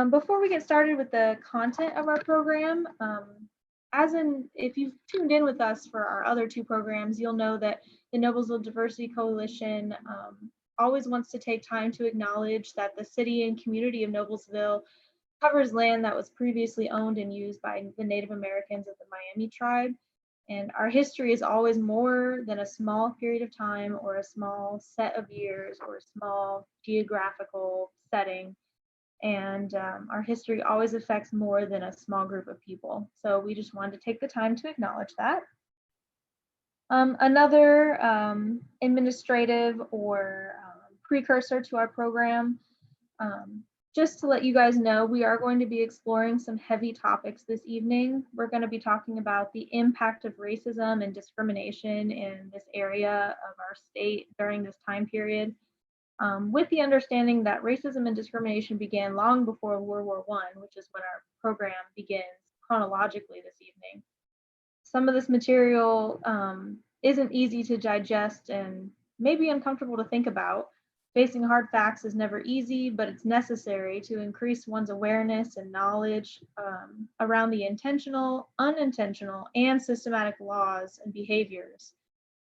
Before we get started with the content of our program, if you've tuned in with us for our other two programs, you'll know that the Noblesville Diversity Coalition always wants to take time to acknowledge that the city and community of Noblesville covers land that was previously owned and used by the Native Americans of the Miami tribe. And our history is always more than a small period of time or a small set of years or a small geographical setting. And our history always affects more than a small group of people. So we just wanted to take the time to acknowledge that. Another administrative or precursor to our program, just to let you guys know, we are going to be exploring some heavy topics this evening. We're going to be talking about the impact of racism and discrimination in this area of our state during this time period. With the understanding that racism and discrimination began long before World War I, which is when our program begins chronologically this evening. Some of this material isn't easy to digest and maybe uncomfortable to think about. Facing hard facts is never easy, but it's necessary to increase one's awareness and knowledge around the intentional, unintentional, and systematic laws and behaviors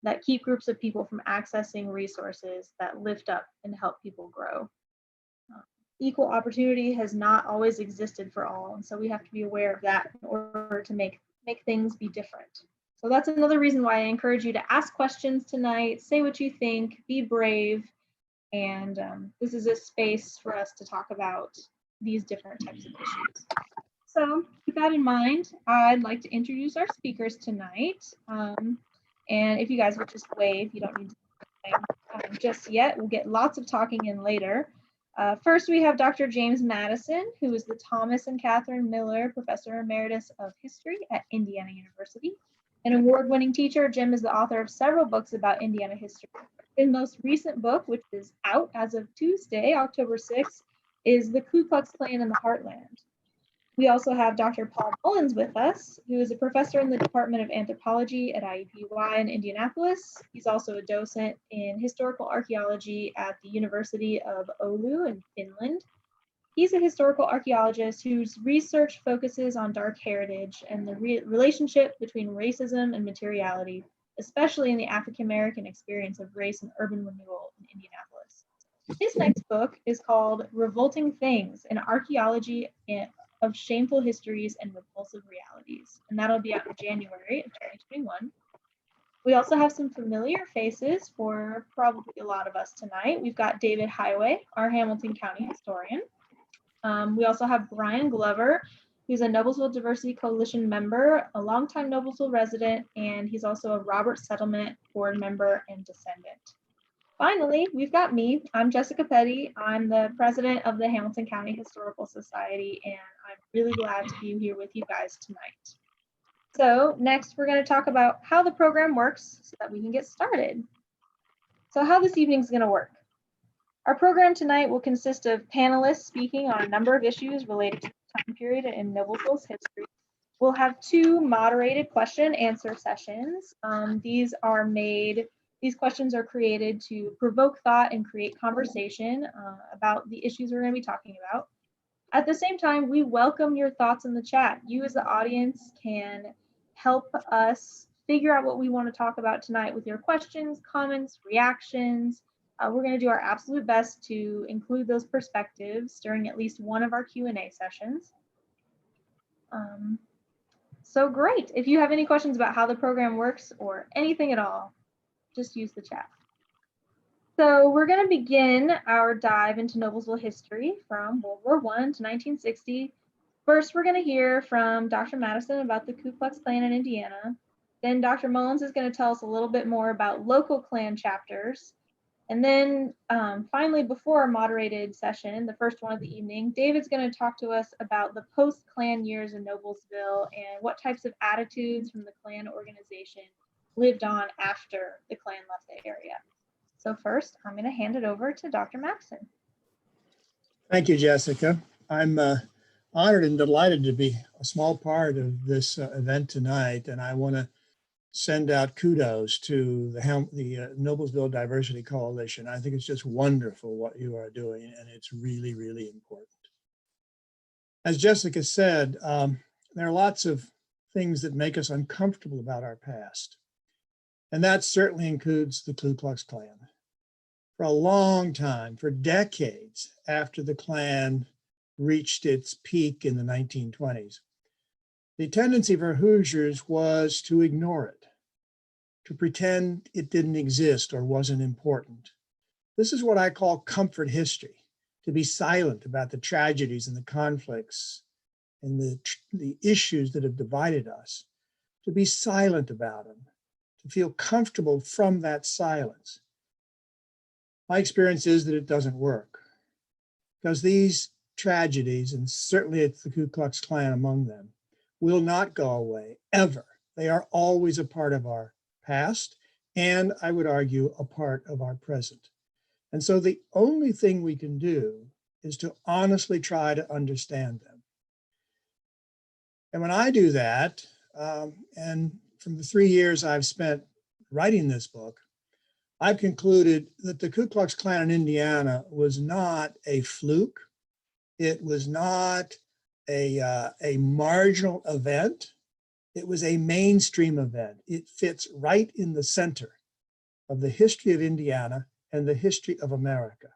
that keep groups of people from accessing resources that lift up and help people grow. Equal opportunity has not always existed for all, and so we have to be aware of that in order to make things be different. So that's another reason why I encourage you to ask questions tonight, say what you think, be brave, and this is a space for us to talk about these different types of issues. So with that in mind, I'd like to introduce our speakers tonight. And if you guys would just wave, you don't need to just yet. We'll get lots of talking in later. First, we have Dr. James Madison, who is the Thomas and Catherine Miller Professor Emeritus of History at Indiana University. An award-winning teacher, Jim is the author of several books about Indiana history. His most recent book, which is out as of Tuesday, October 6th, is The Ku Klux Klan in the Heartland. We also have Dr. Paul Mullins with us, who is a professor in the Department of Anthropology at IUPUI in Indianapolis. He's also a docent in historical archaeology at the University of Oulu in Finland. He's a historical archaeologist whose research focuses on dark heritage and the relationship between racism and materiality, especially in the African American experience of race and urban renewal in Indianapolis. His next book is called Revolting Things, an archaeology of shameful histories and repulsive realities, and that'll be out in January of 2021. We also have some familiar faces for probably a lot of us tonight. We've got David Highway, our Hamilton County historian. We also have Brian Glover, who's a Noblesville Diversity Coalition member, a longtime Noblesville resident, and he's also a Robert Settlement board member and descendant. Finally, we've got me. I'm Jessica Petty. I'm the president of the Hamilton County Historical Society, and I'm really glad to be here with you guys tonight. So next, we're going to talk about how the program works so that we can get started. So how this evening is going to work. Our program tonight will consist of panelists speaking on a number of issues related to the time period in Noblesville's history. We'll have two moderated question and answer sessions. These questions are created to provoke thought and create conversation about the issues we're going to be talking about. At the same time, we welcome your thoughts in the chat. You as the audience can help us figure out what we want to talk about tonight with your questions, comments, reactions. We're going to do our absolute best to include those perspectives during at least one of our Q&A sessions. So great. If you have any questions about how the program works or anything at all, just use the chat. So we're going to begin our dive into Noblesville history from World War I to 1960. First, we're going to hear from Dr. Madison about the Ku Klux Klan in Indiana. Then Dr. Mullins is going to tell us a little bit more about local Klan chapters. And then finally, before our moderated session, the first one of the evening, David's going to talk to us about the post-Klan years in Noblesville and what types of attitudes from the Klan organization lived on after the Klan left the area. So first, I'm going to hand it over to Dr. Madison. Thank you, Jessica. I'm honored and delighted to be a small part of this event tonight, and I want to send out kudos to the Noblesville Diversity Coalition. I think it's just wonderful what you are doing, and it's really, really important. As Jessica said, there are lots of things that make us uncomfortable about our past. And that certainly includes the Ku Klux Klan. For a long time, for decades after the Klan reached its peak in the 1920s, the tendency for Hoosiers was to ignore it, to pretend it didn't exist or wasn't important. This is what I call comfort history, to be silent about the tragedies and the conflicts and the issues that have divided us, to be silent about them, to feel comfortable from that silence. My experience is that it doesn't work, because these tragedies, and certainly it's the Ku Klux Klan among them, will not go away ever. They are always a part of our past, and I would argue a part of our present. And so the only thing we can do is to honestly try to understand them. And when I do that, and from the 3 years I've spent writing this book, I've concluded that the Ku Klux Klan in Indiana was not a fluke. It was not a marginal event. It was a mainstream event. It fits right in the center of the history of Indiana and the history of America.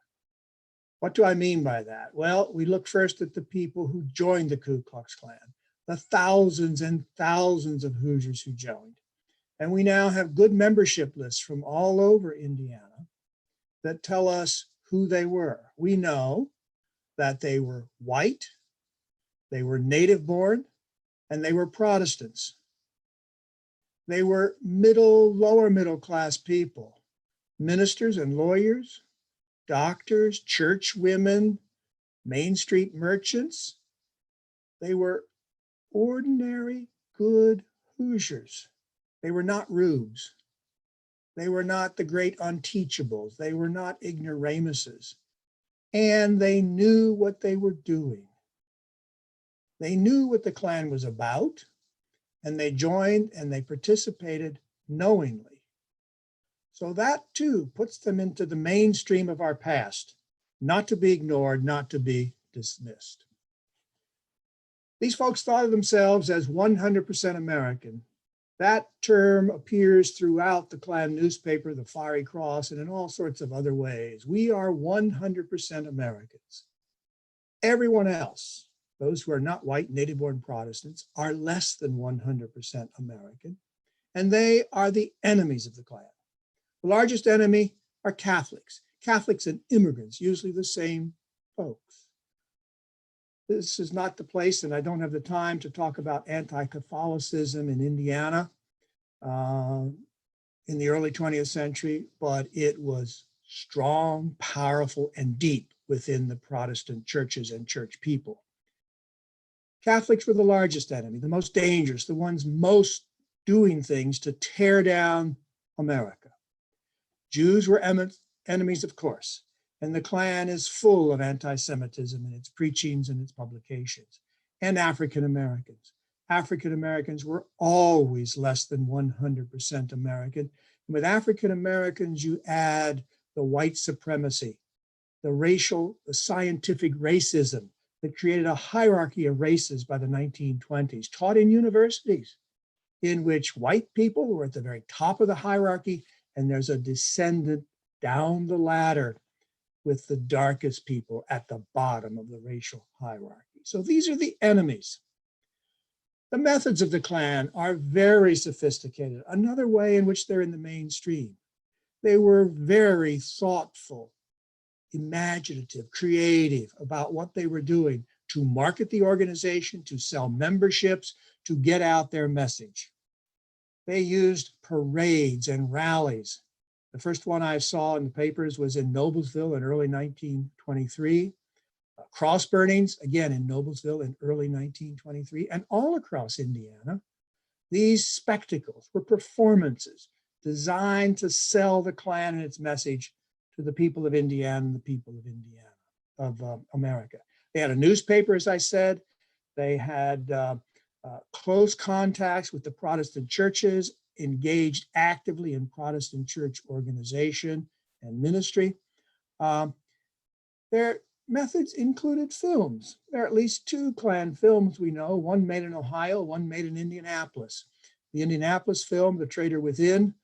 What do I mean by that? Well, we look first at the people who joined the Ku Klux Klan, the thousands and thousands of Hoosiers who joined. And we now have good membership lists from all over Indiana that tell us who they were. We know that they were white, they were native born, and they were Protestants. They were lower middle class people, ministers and lawyers, doctors, church women, Main Street merchants. They were ordinary, good Hoosiers. They were not rubes. They were not the great unteachables. They were not ignoramuses. And they knew what they were doing. They knew what the Klan was about, and they joined and they participated knowingly. So that too puts them into the mainstream of our past, not to be ignored, not to be dismissed. These folks thought of themselves as 100% American. That term appears throughout the Klan newspaper, the Fiery Cross, and in all sorts of other ways. We are 100% Americans. Everyone else, those who are not white, native-born Protestants, are less than 100% American, and they are the enemies of the Klan. The largest enemy are Catholics and immigrants, usually the same folks. This is not the place, and I don't have the time to talk about anti-Catholicism in Indiana in the early 20th century, but it was strong, powerful, and deep within the Protestant churches and church people. Catholics were the largest enemy, the most dangerous, the ones most doing things to tear down America. Jews were enemies, of course, and the Klan is full of anti-Semitism in its preachings and its publications. And African Americans. African Americans were always less than 100% American. And with African Americans, you add the white supremacy, the scientific racism that created a hierarchy of races by the 1920s, taught in universities, in which white people were at the very top of the hierarchy, and there's a descendant down the ladder with the darkest people at the bottom of the racial hierarchy. So these are the enemies. The methods of the Klan are very sophisticated, another way in which they're in the mainstream. They were very thoughtful, imaginative, creative about what they were doing to market the organization, to sell memberships, to get out their message. They used parades and rallies. The first one I saw in the papers was in Noblesville in early 1923. Cross burnings, again in Noblesville in early 1923, and all across Indiana. These spectacles were performances designed to sell the Klan and its message to the people of Indiana and the people of America. They had a newspaper, as I said. They had close contacts with the Protestant churches, engaged actively in Protestant church organization and ministry. methods included films. There are at least 2 Klan films we know, one made in Ohio, one made in Indianapolis. The Indianapolis film, The Traitor Within,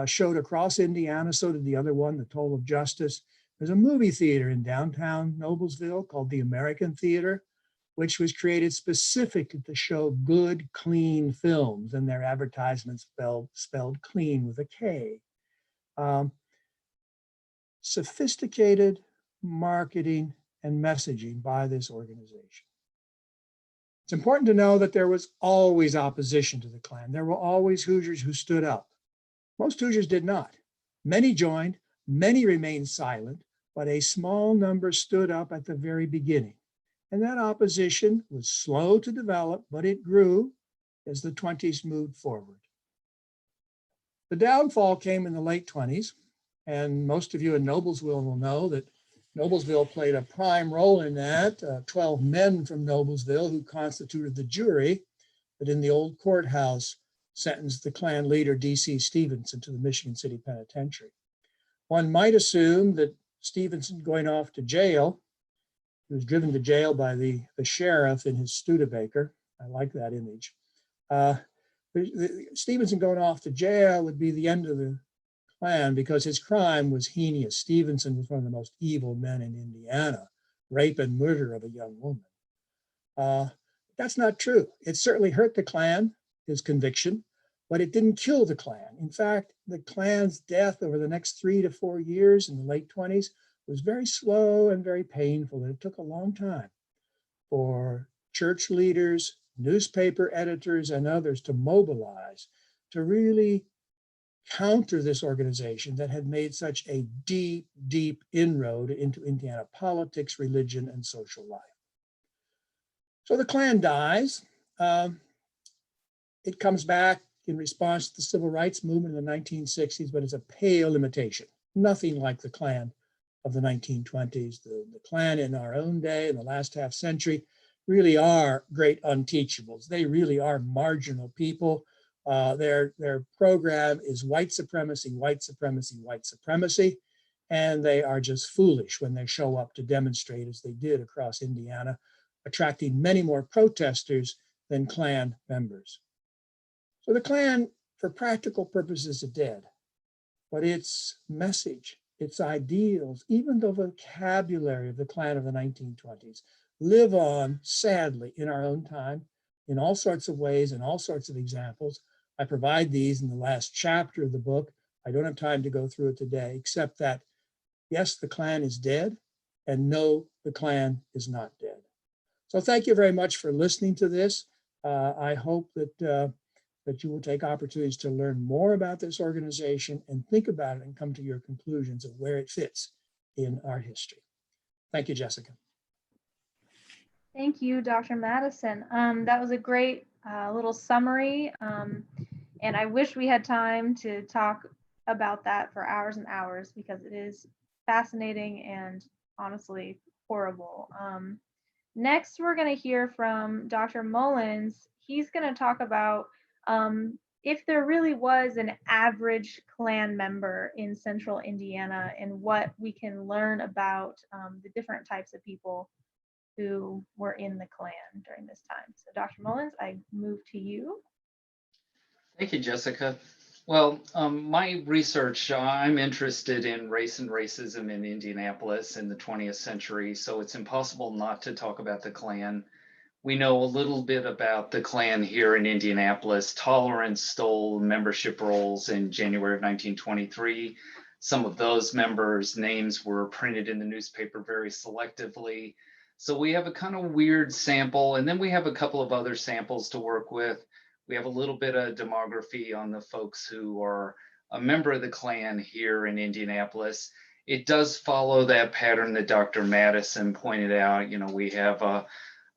showed across Indiana, so did the other one, The Toll of Justice. There's a movie theater in downtown Noblesville called the American Theater, which was created specifically to show good, clean films, and their advertisements spelled clean with a K. Sophisticated marketing and messaging by this organization. It's important to know that there was always opposition to the Klan. There were always Hoosiers who stood up. Most Hoosiers did not. Many joined, many remained silent, but a small number stood up at the very beginning. And that opposition was slow to develop, but it grew as the 20s moved forward. The downfall came in the late 20s, and most of you in Noblesville will know that Noblesville played a prime role in that. 12 men from Noblesville who constituted the jury that in the old courthouse sentenced the Klan leader D.C. Stevenson to the Michigan City Penitentiary. One might assume that Stevenson going off to jail, he was driven to jail by the sheriff in his Studebaker. I like that image. Stevenson going off to jail would be the end of the Klan because his crime was heinous. Stevenson was one of the most evil men in Indiana, rape and murder of a young woman. That's not true. It certainly hurt the Klan, his conviction, but it didn't kill the Klan. In fact, the Klan's death over the next 3 to 4 years in the late 20s was very slow and very painful. And it took a long time for church leaders, newspaper editors, and others to mobilize to really counter this organization that had made such a deep, deep inroad into Indiana politics, religion, and social life. So the Klan dies. It comes back in response to the civil rights movement in the 1960s, but it's a pale imitation, nothing like the Klan of the 1920s. The Klan in our own day, in the last half century, really are great unteachables. They really are marginal people. Their program is white supremacy, white supremacy, white supremacy, and they are just foolish when they show up to demonstrate as they did across Indiana, attracting many more protesters than Klan members. So the Klan, for practical purposes, is dead, but its message, its ideals, even the vocabulary of the Klan of the 1920s live on, sadly, in our own time, in all sorts of ways, in all sorts of examples. I provide these in the last chapter of the book. I don't have time to go through it today, except that, yes, the Klan is dead, and no, the Klan is not dead. So thank you very much for listening to this. I hope that you will take opportunities to learn more about this organization and think about it and come to your conclusions of where it fits in our history. Thank you, Jessica. Thank you, Dr. Madison. That was a great little summary. And I wish we had time to talk about that for hours and hours because it is fascinating and honestly horrible. Next, we're going to hear from Dr. Mullins. He's going to talk about if there really was an average Klan member in central Indiana and what we can learn about the different types of people who were in the Klan during this time. So Dr. Mullins, I move to you. Thank you, Jessica. Well, my research, I'm interested in race and racism in Indianapolis in the 20th century, so it's impossible not to talk about the Klan. We know a little bit about the Klan here in Indianapolis. Tolerance stole membership rolls in January of 1923. Some of those members' names were printed in the newspaper very selectively. So we have a kind of weird sample, and then we have a couple of other samples to work with. We have a little bit of demography on the folks who are a member of the Klan here in Indianapolis. It does follow that pattern that Dr. Madison pointed out. You know, we have a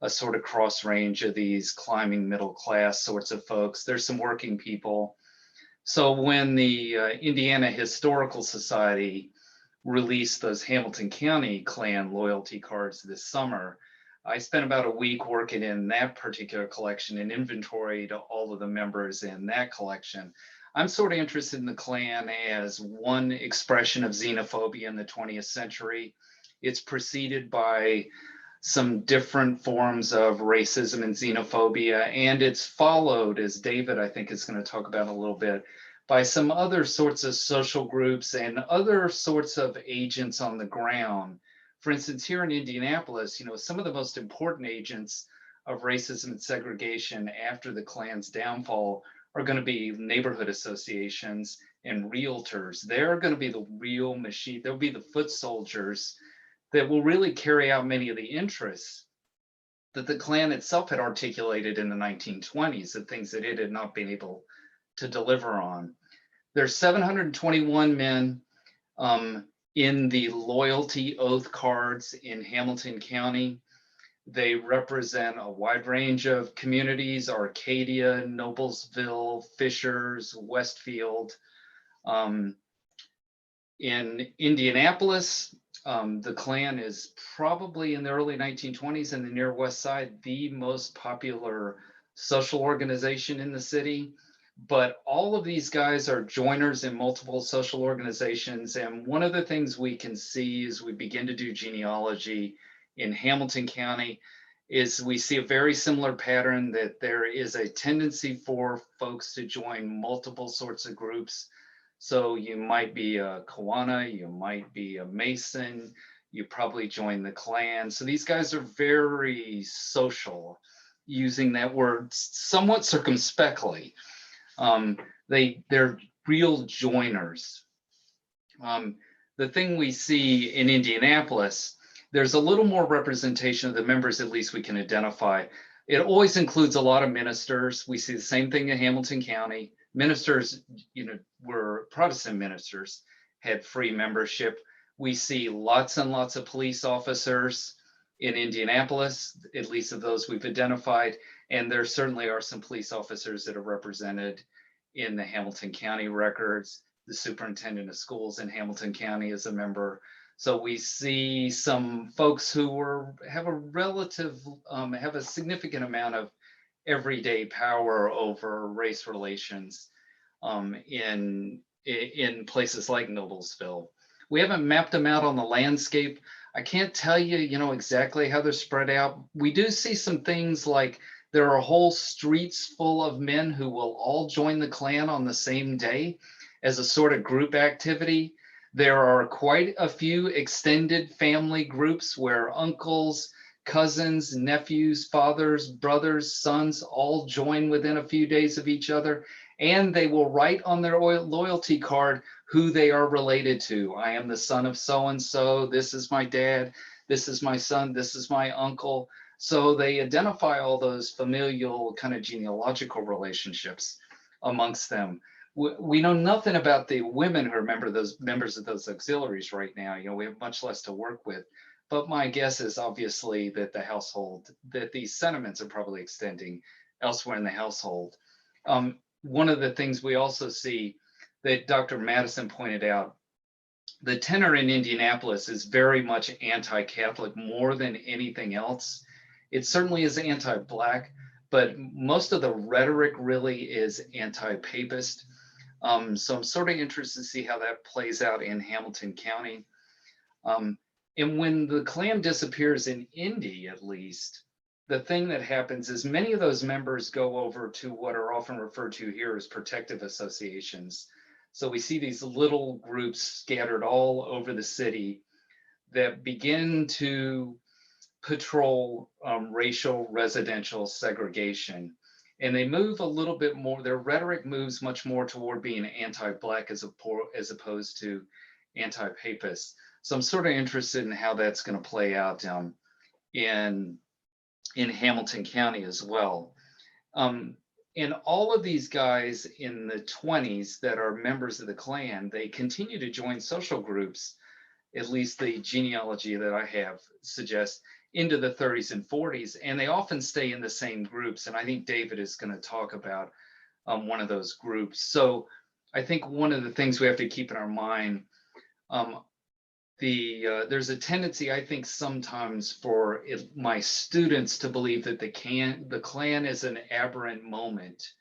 sort of cross range of these climbing middle class sorts of folks. There's some working people. So when the Indiana Historical Society released those Hamilton County Klan loyalty cards this summer, I spent about a week working in that particular collection and inventoried all of the members in that collection. I'm sort of interested in the Klan as one expression of xenophobia in the 20th century. It's preceded by some different forms of racism and xenophobia, and it's followed, as David I think is going to talk about a little bit, by some other sorts of social groups and other sorts of agents on the ground. For instance, here in Indianapolis, some of the most important agents of racism and segregation after the Klan's downfall are going to be neighborhood associations and realtors. They're going to be the real machine. They'll be the foot soldiers that will really carry out many of the interests that the Klan itself had articulated in the 1920s, the things that it had not been able to deliver on. There's 721 men in the loyalty oath cards in Hamilton County. They represent a wide range of communities: Arcadia, Noblesville, Fishers, Westfield. In Indianapolis, the Klan is probably in the early 1920s in the near West Side, the most popular social organization in the city. But all of these guys are joiners in multiple social organizations. And one of the things we can see as we begin to do genealogy in Hamilton County is we see a very similar pattern, that there is a tendency for folks to join multiple sorts of groups. So you might be a Kiwanis, you might be a Mason, you probably join the Klan. So these guys are very social, using that word somewhat circumspectly. They're real joiners. The thing we see in Indianapolis, there's a little more representation of the members, at least we can identify. It always includes a lot of ministers. We see the same thing in Hamilton County. Ministers, were Protestant ministers, had free membership. We see lots and lots of police officers in Indianapolis, at least of those we've identified. And there certainly are some police officers that are represented in the Hamilton County records. The superintendent of schools in Hamilton County is a member. So we see some folks who have a significant amount of everyday power over race relations in places like Noblesville. We haven't mapped them out on the landscape. I can't tell you, exactly how they're spread out. We do see some things like there are whole streets full of men who will all join the Klan on the same day as a sort of group activity. There are quite a few extended family groups where uncles, cousins, nephews, fathers, brothers, sons all join within a few days of each other, and they will write on their loyalty card who they are related to. I am the son of so-and-so, this is my dad, this is my son, this is my uncle. So they identify all those familial kind of genealogical relationships amongst them. We know nothing about the women who are those members of those auxiliaries right now. We have much less to work with. But my guess is obviously that that these sentiments are probably extending elsewhere in the household. One of the things we also see that Dr. Madison pointed out, the tenor in Indianapolis is very much anti-Catholic more than anything else. It certainly is anti-Black, but most of the rhetoric really is anti-Papist. So I'm sort of interested to see how that plays out in Hamilton County. And when the Klan disappears in Indy, at least, the thing that happens is many of those members go over to what are often referred to here as protective associations. So we see these little groups scattered all over the city that begin to patrol racial residential segregation. And they move a little bit more, their rhetoric moves much more toward being anti-Black as opposed to anti-Papist. So I'm sort of interested in how that's going to play out in Hamilton County as well. And all of these guys in the 20s that are members of the Klan, they continue to join social groups, at least the genealogy that I have suggests, into the 30s and 40s, and they often stay in the same groups. And I think David is going to talk about one of those groups. So I think one of the things we have to keep in our mind, there's a tendency, I think, sometimes for my students to believe that the Klan is an aberrant moment,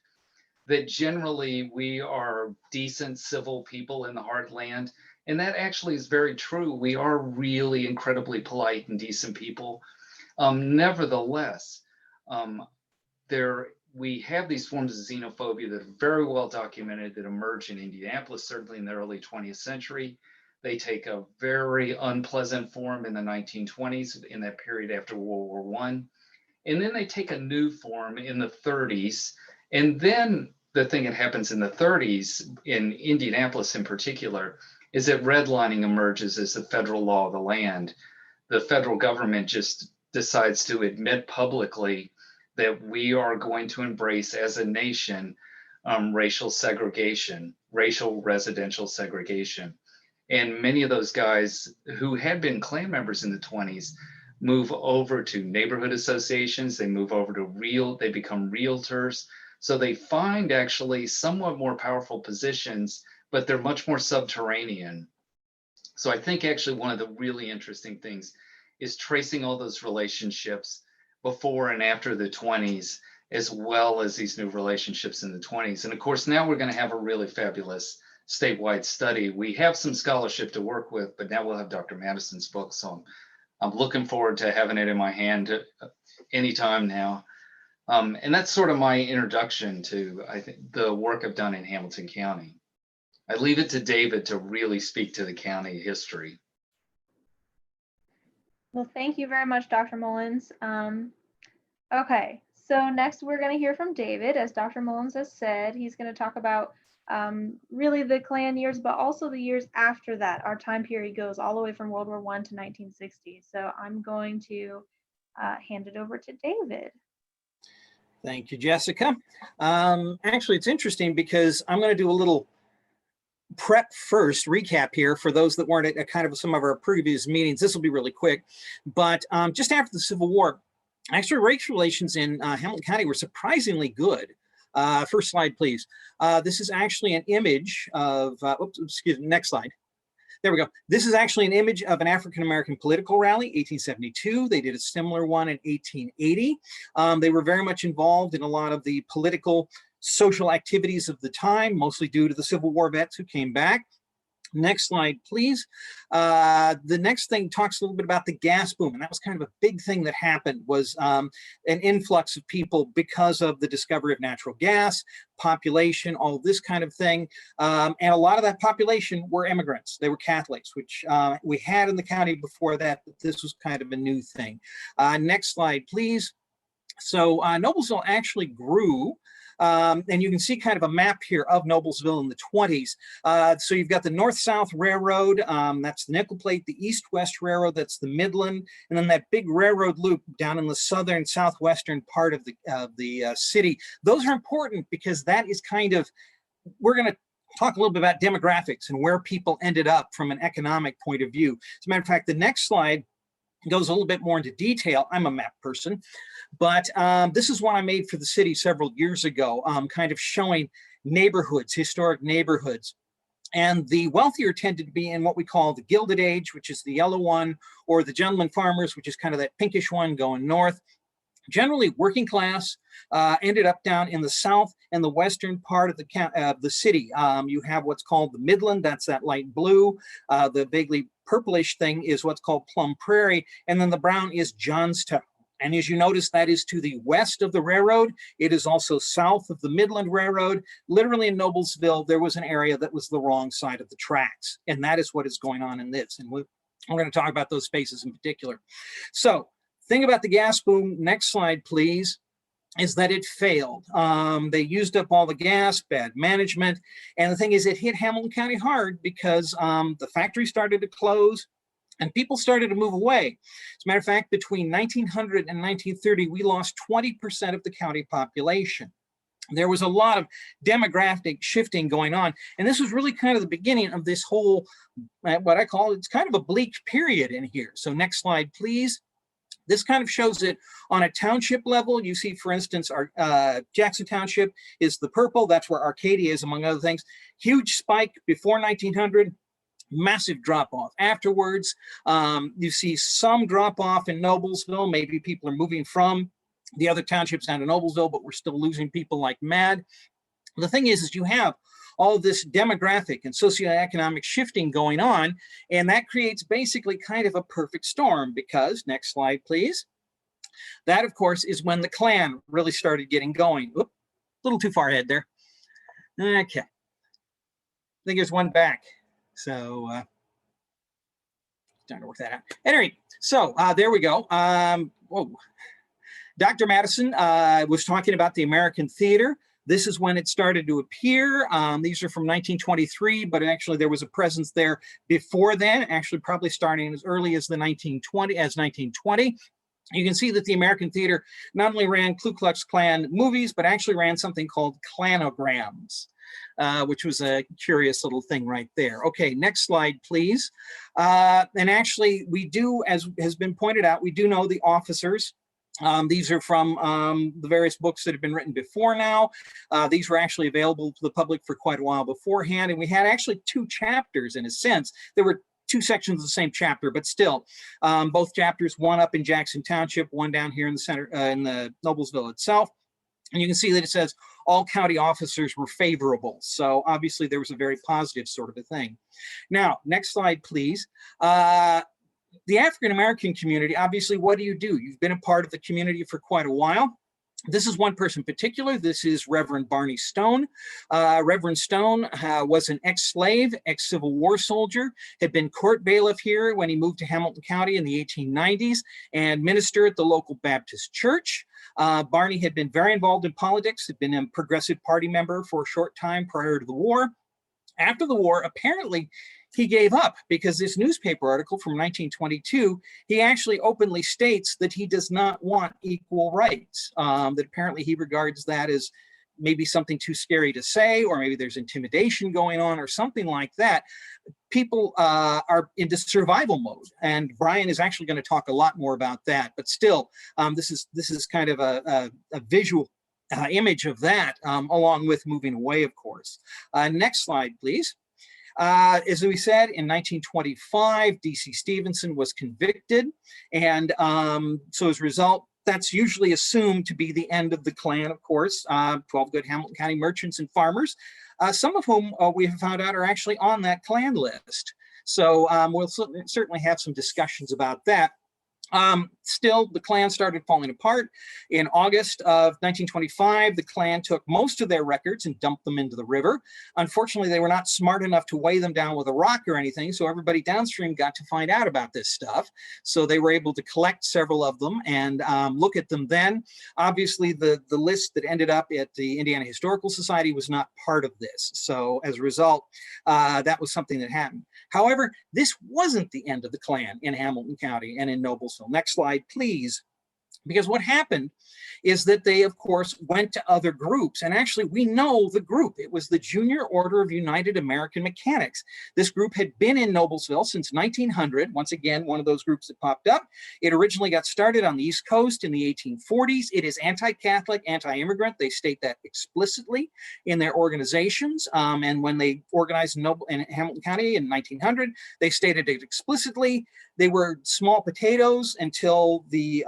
that generally we are decent civil people in the heartland, And that actually is very true. We are really incredibly polite and decent people. Nevertheless, um, we have these forms of xenophobia that are very well documented that emerge in Indianapolis, certainly in the early 20th century. They take a very unpleasant form in the 1920s, in that period after World War I. And then they take a new form in the 30s. And then the thing that happens in the 30s, in Indianapolis in particular, is that redlining emerges as the federal law of the land. The federal government just decides to admit publicly that we are going to embrace as a nation racial segregation, racial residential segregation. And many of those guys who had been Klan members in the 20s move over to neighborhood associations, they move over to they become realtors. So they find actually somewhat more powerful positions, but they're much more subterranean. So I think actually one of the really interesting things is tracing all those relationships before and after the 20s, as well as these new relationships in the 20s. And of course, now we're going to have a really fabulous statewide study. We have some scholarship to work with, but now we'll have Dr. Madison's book. So I'm looking forward to having it in my hand anytime now. And that's sort of my introduction to, I think, the work I've done in Hamilton County. I leave it to David to really speak to the county history. Well, thank you very much, Dr. Mullins. Okay, so next we're going to hear from David. As Dr. Mullins has said, he's going to talk about really the Klan years, but also the years after that. Our time period goes all the way from World War I to 1960. So I'm going to hand it over to David. Thank you, Jessica. Actually, it's interesting because I'm going to do a little prep first, recap here for those that weren't at kind of some of our previous meetings. This will be really quick, but just after the Civil War, actually race relations in Hamilton County were surprisingly good. First slide, please. This is actually an image of, oops, excuse me, next slide. There we go. This is actually an image of an African-American political rally, 1872. They did a similar one in 1880. They were very much involved in a lot of the political social activities of the time, mostly due to the Civil War vets who came back. Next slide, please. The next thing talks a little bit about the gas boom, and that was kind of a big thing that happened, was an influx of people because of the discovery of natural gas, population, all this kind of thing. And a lot of that population were immigrants. They were Catholics, which we had in the county before that, but this was kind of a new thing. Next slide, please. So Noblesville actually grew. And you can see kind of a map here of Noblesville in the 20s. So you've got the North-South Railroad, that's the Nickel Plate, the East-West Railroad, that's the Midland, and then that big railroad loop down in the southern, southwestern part of the city. Those are important because that is kind of, we're going to talk a little bit about demographics and where people ended up from an economic point of view. As a matter of fact, the next slide goes a little bit more into detail. I'm a map person, but this is one I made for the city several years ago, kind of showing neighborhoods, historic neighborhoods. And the wealthier tended to be in what we call the Gilded Age, which is the yellow one, or the gentleman farmers, which is kind of that pinkish one going north. Generally working class, ended up down in the south and the western part of the city. You have what's called the Midland, that's that light blue. The vaguely purplish thing is what's called Plum Prairie, and then the brown is Johnstown. And as you notice, that is to the west of the railroad. It is also south of the Midland Railroad. Literally in Noblesville, there was an area that was the wrong side of the tracks. And that is what is going on in this. And we're going to talk about those spaces in particular. So, thing about the gas boom, next slide, please, is that it failed. They used up all the gas, bad management. And the thing is, it hit Hamilton County hard because the factory started to close and people started to move away. As a matter of fact, between 1900 and 1930, we lost 20% of the county population. There was a lot of demographic shifting going on. And this was really kind of the beginning of this whole, what I call, it's kind of a bleak period in here. So next slide, please. This kind of shows it on a township level. You see, for instance, our Jackson Township is the purple. That's where Arcadia is, among other things. Huge spike before 1900, massive drop off. Afterwards, you see some drop off in Noblesville. Maybe people are moving from the other townships down to Noblesville, but we're still losing people like mad. The thing is you have all this demographic and socioeconomic shifting going on. And that creates basically kind of a perfect storm because, next slide, please. That, of course, is when the Klan really started getting going. Oop, a little too far ahead there. Okay. I think there's one back. So, trying to work that out. At any rate, so there we go. Whoa. Dr. Madison was talking about the American theater. This is when it started to appear. These are from 1923, but actually there was a presence there before then, actually probably starting as early as the 1920. You can see that the American theater not only ran Ku Klux Klan movies, but actually ran something called Klanograms, which was a curious little thing right there. Okay, next slide, please. And actually, we do, as has been pointed out, we do know the officers. These are from the various books that have been written before now. These were actually available to the public for quite a while beforehand. And we had actually two chapters in a sense. There were two sections of the same chapter, but still, both chapters, one up in Jackson Township, one down here in the center, in the Noblesville itself. And you can see that it says all county officers were favorable. So obviously there was a very positive sort of a thing. Now, next slide, please. The African-American community, obviously, what do? You've been a part of the community for quite a while. This is one person in particular. This is Reverend Barney Stone. Reverend Stone was an ex-slave, ex-Civil War soldier, had been court bailiff here when he moved to Hamilton County in the 1890s and minister at the local Baptist church. Barney had been very involved in politics, had been a Progressive Party member for a short time prior to the war. After the war, apparently, he gave up because this newspaper article from 1922, he actually openly states that he does not want equal rights, that apparently he regards that as maybe something too scary to say, or maybe there's intimidation going on or something like that. People are into survival mode, and Brian is actually going to talk a lot more about that, but still, this is kind of a visual image of that, along with moving away, of course. Next slide, please. As we said, in 1925, D.C. Stevenson was convicted. And so as a result, that's usually assumed to be the end of the Klan, of course, 12 good Hamilton County merchants and farmers, some of whom we have found out are actually on that Klan list. So we'll certainly have some discussions about that. Still, the Klan started falling apart. In August of 1925, the Klan took most of their records and dumped them into the river. Unfortunately, they were not smart enough to weigh them down with a rock or anything, so everybody downstream got to find out about this stuff. So they were able to collect several of them and look at them then. Obviously, the list that ended up at the Indiana Historical Society was not part of this. So as a result, that was something that happened. However, this wasn't the end of the Klan in Hamilton County and in Noblesville. Next slide, please. Because what happened is that they, of course, went to other groups. And actually, we know the group. It was the Junior Order of United American Mechanics. This group had been in Noblesville since 1900. Once again, one of those groups that popped up. It originally got started on the East Coast in the 1840s. It is anti-Catholic, anti-immigrant. They state that explicitly in their organizations. And when they organized in Hamilton County in 1900, they stated it explicitly. They were small potatoes until the,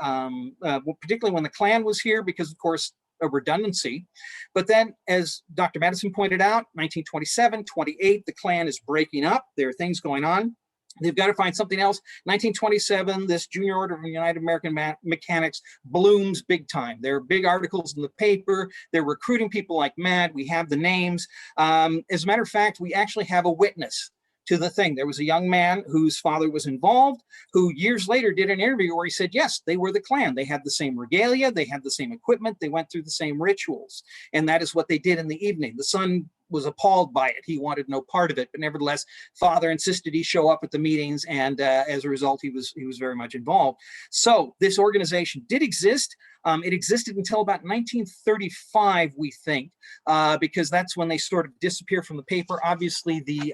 particularly when the Klan was here, because of course, a redundancy. But then, as Dr. Madison pointed out, 1927, 28, the Klan is breaking up. There are things going on. They've got to find something else. 1927, this Junior Order of United American Mechanics blooms big time. There are big articles in the paper. They're recruiting people like mad. We have the names. As a matter of fact, we actually have a witness to the thing. There was a young man whose father was involved, who years later did an interview where he said, yes, they were the Klan. They had the same regalia, they had the same equipment, they went through the same rituals. And that is what they did in the evening. The son was appalled by it. He wanted no part of it, but nevertheless, father insisted he show up at the meetings, and as a result, he was very much involved. So this organization did exist. It existed until about 1935, we think, because that's when they sort of disappear from the paper. Obviously, the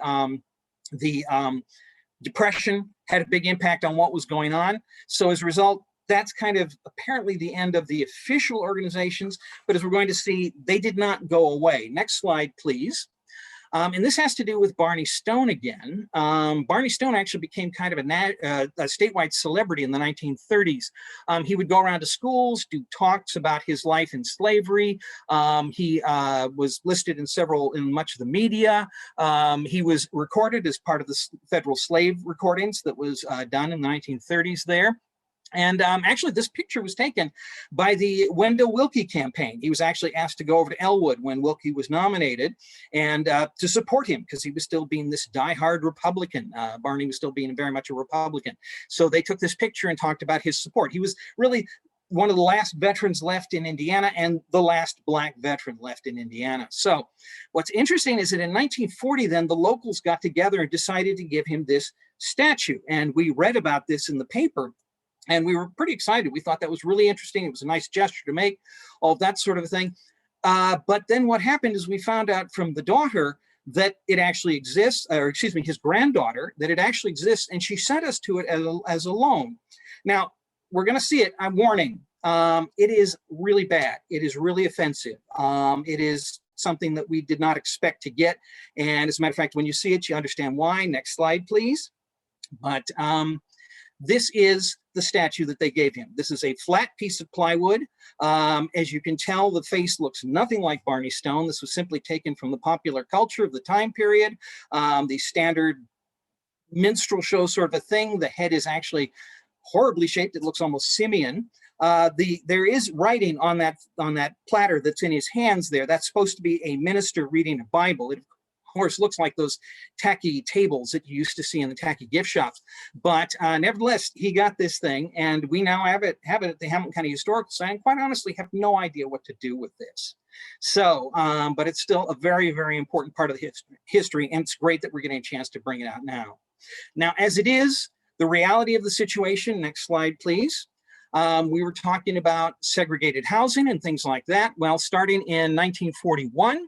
Depression had a big impact on what was going on. So as a result, that's kind of apparently the end of the official organizations. But as we're going to see, they did not go away. Next slide, please. And this has to do with Barney Stone again. Barney Stone actually became kind of a statewide celebrity in the 1930s. He would go around to schools, do talks about his life in slavery. He was listed in much of the media. He was recorded as part of the federal slave recordings that was done in the 1930s there. And actually, this picture was taken by the Wendell Willkie campaign. He was actually asked to go over to Elwood when Willkie was nominated and to support him because he was still being this diehard Republican. Barney was still being very much a Republican. So they took this picture and talked about his support. He was really one of the last veterans left in Indiana and the last Black veteran left in Indiana. So what's interesting is that in 1940, then the locals got together and decided to give him this statue. And we read about this in the paper. And we were pretty excited. We thought that was really interesting. It was a nice gesture to make, all that sort of thing. But then what happened is we found out from the daughter that it actually exists, or excuse me, his granddaughter, that it actually exists. And she sent us to it as a loan. Now, we're going to see it. I'm warning. It is really bad. It is really offensive. It is something that we did not expect to get. And as a matter of fact, when you see it, you understand why. Next slide, please. But this is the statue that they gave him. This is a flat piece of plywood. As you can tell, the face looks nothing like Barney Stone. This was simply taken from the popular culture of the time period. The standard minstrel show sort of a thing. The head is actually horribly shaped. It looks almost simian. There is writing on that platter that's in his hands there. That's supposed to be a minister reading a Bible. It of course looks like those tacky tables that you used to see in the tacky gift shops. But nevertheless, he got this thing, and we now have it at the Hamilton County Historical Society. And quite honestly, have no idea what to do with this. So, but it's still a very, very important part of the history, and it's great that we're getting a chance to bring it out now. Now, as it is, the reality of the situation, next slide, please. We were talking about segregated housing and things like that. Well, starting in 1941,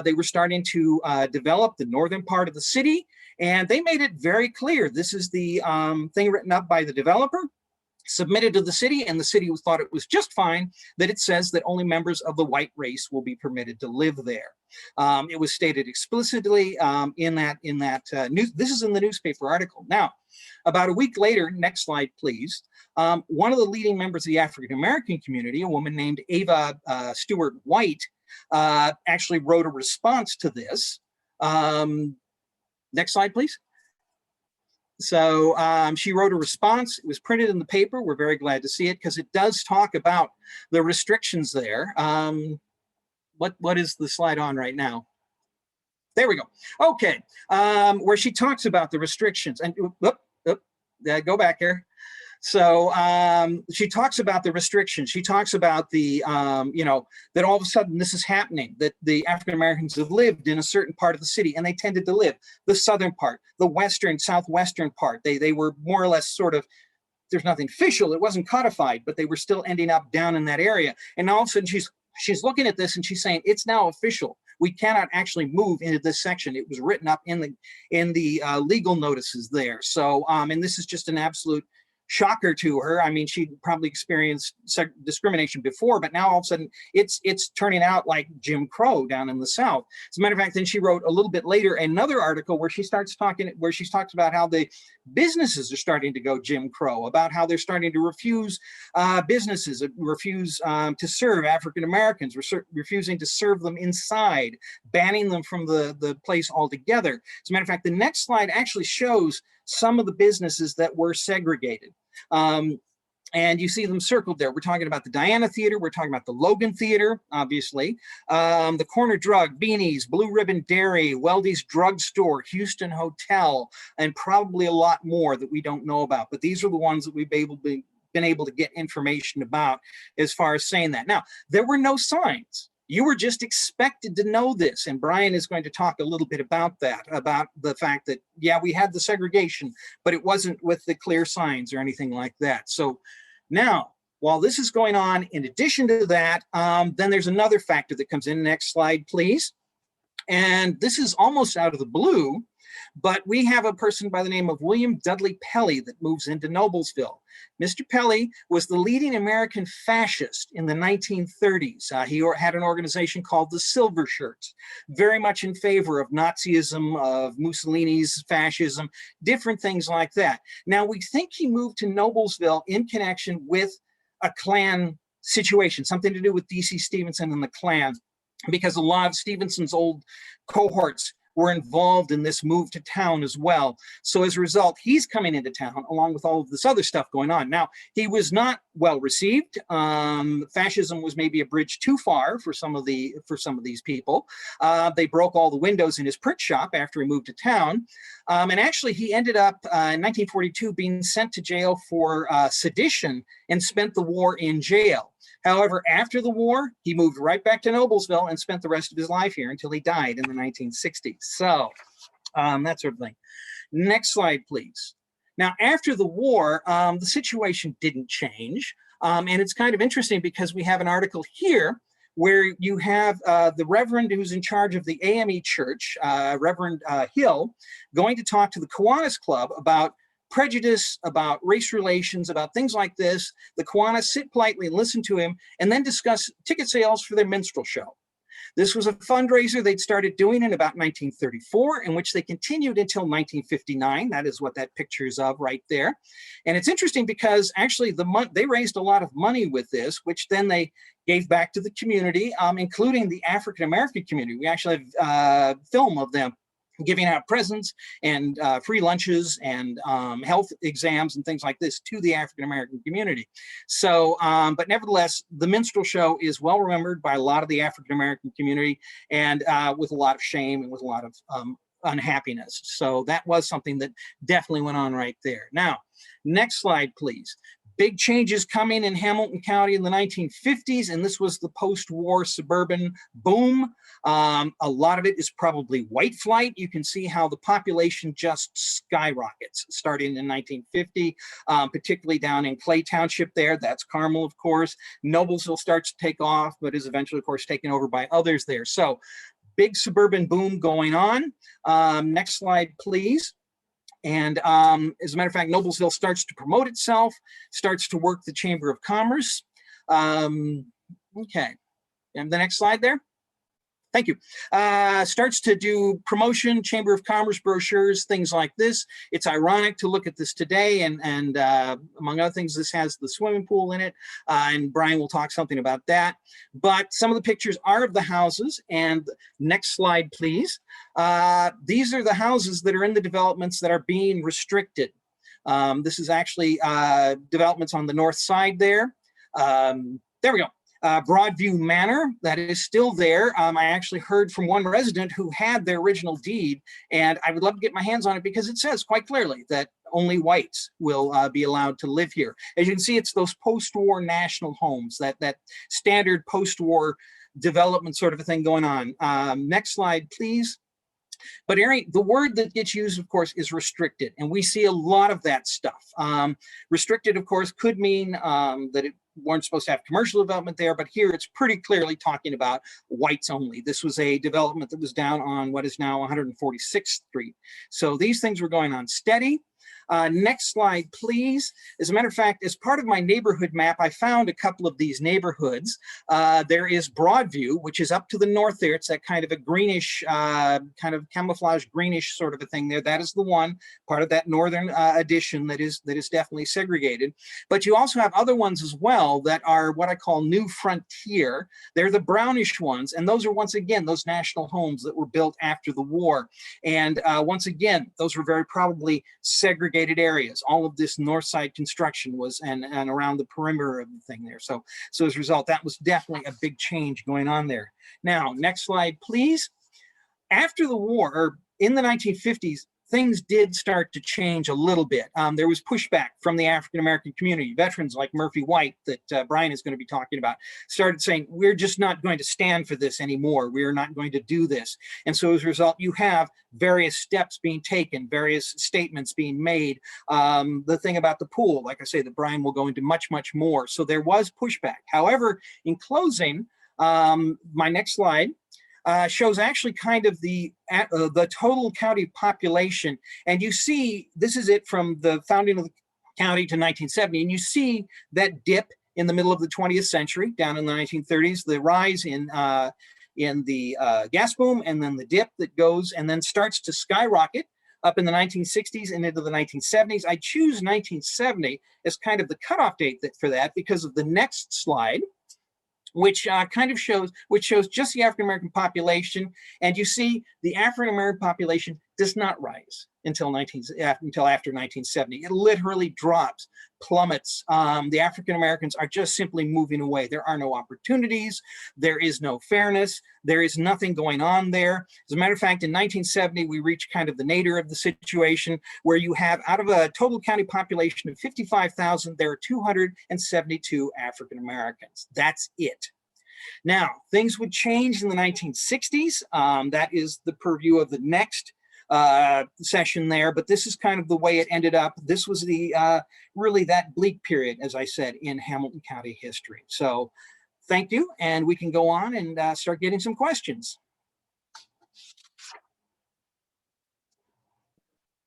they were starting to develop the northern part of the city, and they made it very clear. This is the thing written up by the developer, submitted to the city, and the city thought it was just fine that it says that only members of the white race will be permitted to live there. It was stated explicitly in that news. This is in the newspaper article. Now, about a week later, next slide, please. One of the leading members of the African-American community, a woman named Ava Stewart White, actually wrote a response to this. Next slide, please. So she wrote a response. It was printed in the paper. We're very glad to see it because it does talk about the restrictions there. What is the slide on right now? There we go. Okay, where she talks about the restrictions. And go back here. So she talks about the restrictions. She talks about the, that all of a sudden this is happening, that the African Americans have lived in a certain part of the city, and they tended to live the southern part, the western, southwestern part. They were more or less sort of, there's nothing official, it wasn't codified, but they were still ending up down in that area. And all of a sudden she's looking at this and she's saying, it's now official. We cannot actually move into this section. It was written up in the legal notices there. So, and this is just an absolute shocker to her. I mean, she probably experienced discrimination before, but now all of a sudden it's turning out like Jim Crow down in the South. As a matter of fact, then she wrote a little bit later another article where she talks about how the businesses are starting to go Jim Crow, about how they're starting to refuse businesses, refuse to serve African Americans, refusing to serve them inside, banning them from the place altogether. As a matter of fact, the next slide actually shows some of the businesses that were segregated. And you see them circled there. We're talking about the Diana Theater. We're talking about the Logan Theater, obviously. The Corner Drug, Beanie's, Blue Ribbon Dairy, Weldy's Drugstore, Houston Hotel, and probably a lot more that we don't know about. But these are the ones that we've been able to get information about as far as saying that. Now, there were no signs. You were just expected to know this. And Brian is going to talk a little bit about that, about the fact that, yeah, we had the segregation, but it wasn't with the clear signs or anything like that. So now, while this is going on, in addition to that, then there's another factor that comes in. Next slide, please. And this is almost out of the blue. But we have a person by the name of William Dudley Pelley that moves into Noblesville. Mr. Pelley was the leading American fascist in the 1930s. He had an organization called the Silver Shirts, very much in favor of Nazism, of Mussolini's fascism, different things like that. Now, we think he moved to Noblesville in connection with a Klan situation, something to do with D.C. Stevenson and the Klan, because a lot of Stevenson's old cohorts were involved in this move to town as well. So as a result, he's coming into town along with all of this other stuff going on. Now, he was not well received. Fascism was maybe a bridge too far for some of these people. They broke all the windows in his print shop after he moved to town. And actually, he ended up in 1942 being sent to jail for sedition and spent the war in jail. However, after the war, he moved right back to Noblesville and spent the rest of his life here until he died in the 1960s. So that sort of thing. Next slide, please. Now, after the war, the situation didn't change. And it's kind of interesting because we have an article here where you have the Reverend who's in charge of the AME Church, Reverend Hill, going to talk to the Kiwanis Club about prejudice, about race relations, about things like this. The Kiwanis sit politely and listen to him and then discuss ticket sales for their minstrel show. This was a fundraiser they'd started doing in about 1934, in which they continued until 1959. That is what that picture is of right there. And it's interesting because actually they raised a lot of money with this, which then they gave back to the community, including the African-American community. We actually have film of them giving out presents and free lunches and health exams and things like this to the African-American community. So, but nevertheless, the minstrel show is well remembered by a lot of the African-American community, and with a lot of shame and with a lot of unhappiness. So that was something that definitely went on right there. Now, next slide, please. Big changes coming in Hamilton County in the 1950s, and this was the post-war suburban boom. A lot of it is probably white flight. You can see how the population just skyrockets starting in 1950, particularly down in Clay Township there. That's Carmel, of course. Noblesville starts to take off, but is eventually, of course, taken over by others there. So big suburban boom going on. Next slide, please. And as a matter of fact, Noblesville starts to promote itself, starts to work the Chamber of Commerce. Okay, and the next slide there. Thank you. Starts to do promotion, Chamber of Commerce brochures, things like this. It's ironic to look at this today, and among other things, this has the swimming pool in it, and Brian will talk something about that. But some of the pictures are of the houses, and next slide, please. These are the houses that are in the developments that are being restricted. This is actually developments on the north side there. There we go. Broadview Manor, that is still there. I actually heard from one resident who had their original deed, and I would love to get my hands on it because it says quite clearly that only whites will be allowed to live here. As you can see, it's those post-war national homes, that standard post-war development sort of a thing going on. Next slide, please. But the word that gets used, of course, is restricted, and we see a lot of that stuff. Restricted, of course, could mean that it weren't supposed to have commercial development there, but here it's pretty clearly talking about whites only. This was a development that was down on what is now 146th Street. So these things were going on steady. Next slide, please. As a matter of fact, as part of my neighborhood map, I found a couple of these neighborhoods. There is Broadview, which is up to the north there. It's that kind of a greenish, kind of camouflage greenish sort of a thing there. That is the one, part of that northern addition that is definitely segregated. But you also have other ones as well that are what I call New Frontier. They're the brownish ones, and those are, once again, those national homes that were built after the war. And once again, those were very probably segregated areas. All of this north side construction was and around the perimeter of the thing there. So as a result, that was definitely a big change going on there. Now, next slide, please. After the war, or in the 1950s, things did start to change a little bit. There was pushback from the African-American community. Veterans like Murphy White, that Brian is going to be talking about, started saying, we're just not going to stand for this anymore. We're not going to do this. And so as a result, you have various steps being taken, various statements being made. The thing about the pool, like I say, that Brian will go into much, much more. So there was pushback. However, in closing, my next slide, shows actually kind of the total county population. And you see, this is it from the founding of the county to 1970. And you see that dip in the middle of the 20th century, down in the 1930s, the rise in the gas boom, and then the dip that goes and then starts to skyrocket up in the 1960s and into the 1970s. I choose 1970 as kind of the cutoff date for that because of the next slide, which shows just the African-American population. And you see the African-American population does not rise until after 1970. It literally drops, plummets. The African-Americans are just simply moving away. There are no opportunities. There is no fairness. There is nothing going on there. As a matter of fact, in 1970, we reached kind of the nadir of the situation where you have, out of a total county population of 55,000, there are 272 African-Americans. That's it. Now, things would change in the 1960s. That is the purview of the next session there, but this is kind of the way it ended up. This was the really that bleak period, as I said, in Hamilton County history. So thank you, and we can go on and start getting some questions.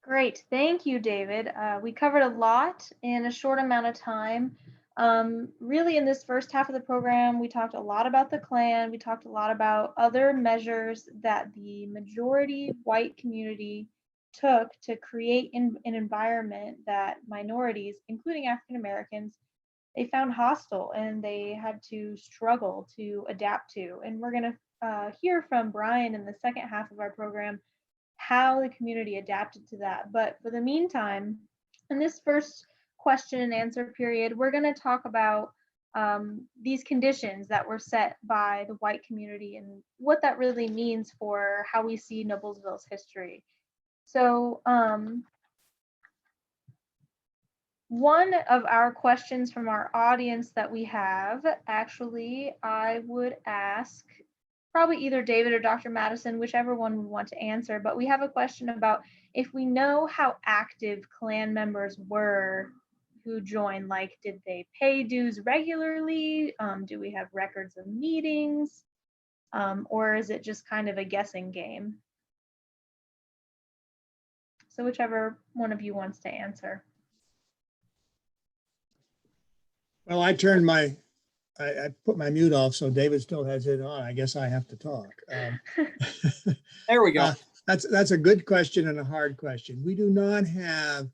Great, thank you, David. We covered a lot in a short amount of time. Really, in this first half of the program, we talked a lot about the Klan. We talked a lot about other measures that the majority white community took to create an environment that minorities, including African Americans, they found hostile and they had to struggle to adapt to. And we're going to hear from Brian in the second half of our program how the community adapted to that. But for the meantime, in this first question and answer period, we're going to talk about these conditions that were set by the white community and what that really means for how we see Noblesville's history. So one of our questions from our audience that we have, actually, I would ask probably either David or Dr. Madison, whichever one would want to answer, but we have a question about if we know how active Klan members were who joined, like did they pay dues regularly? Do we have records of meetings? Or is it just kind of a guessing game? So whichever one of you wants to answer. Well, I put my mute off, so David still has it on. I guess I have to talk. There we go. That's a good question and a hard question. We do not have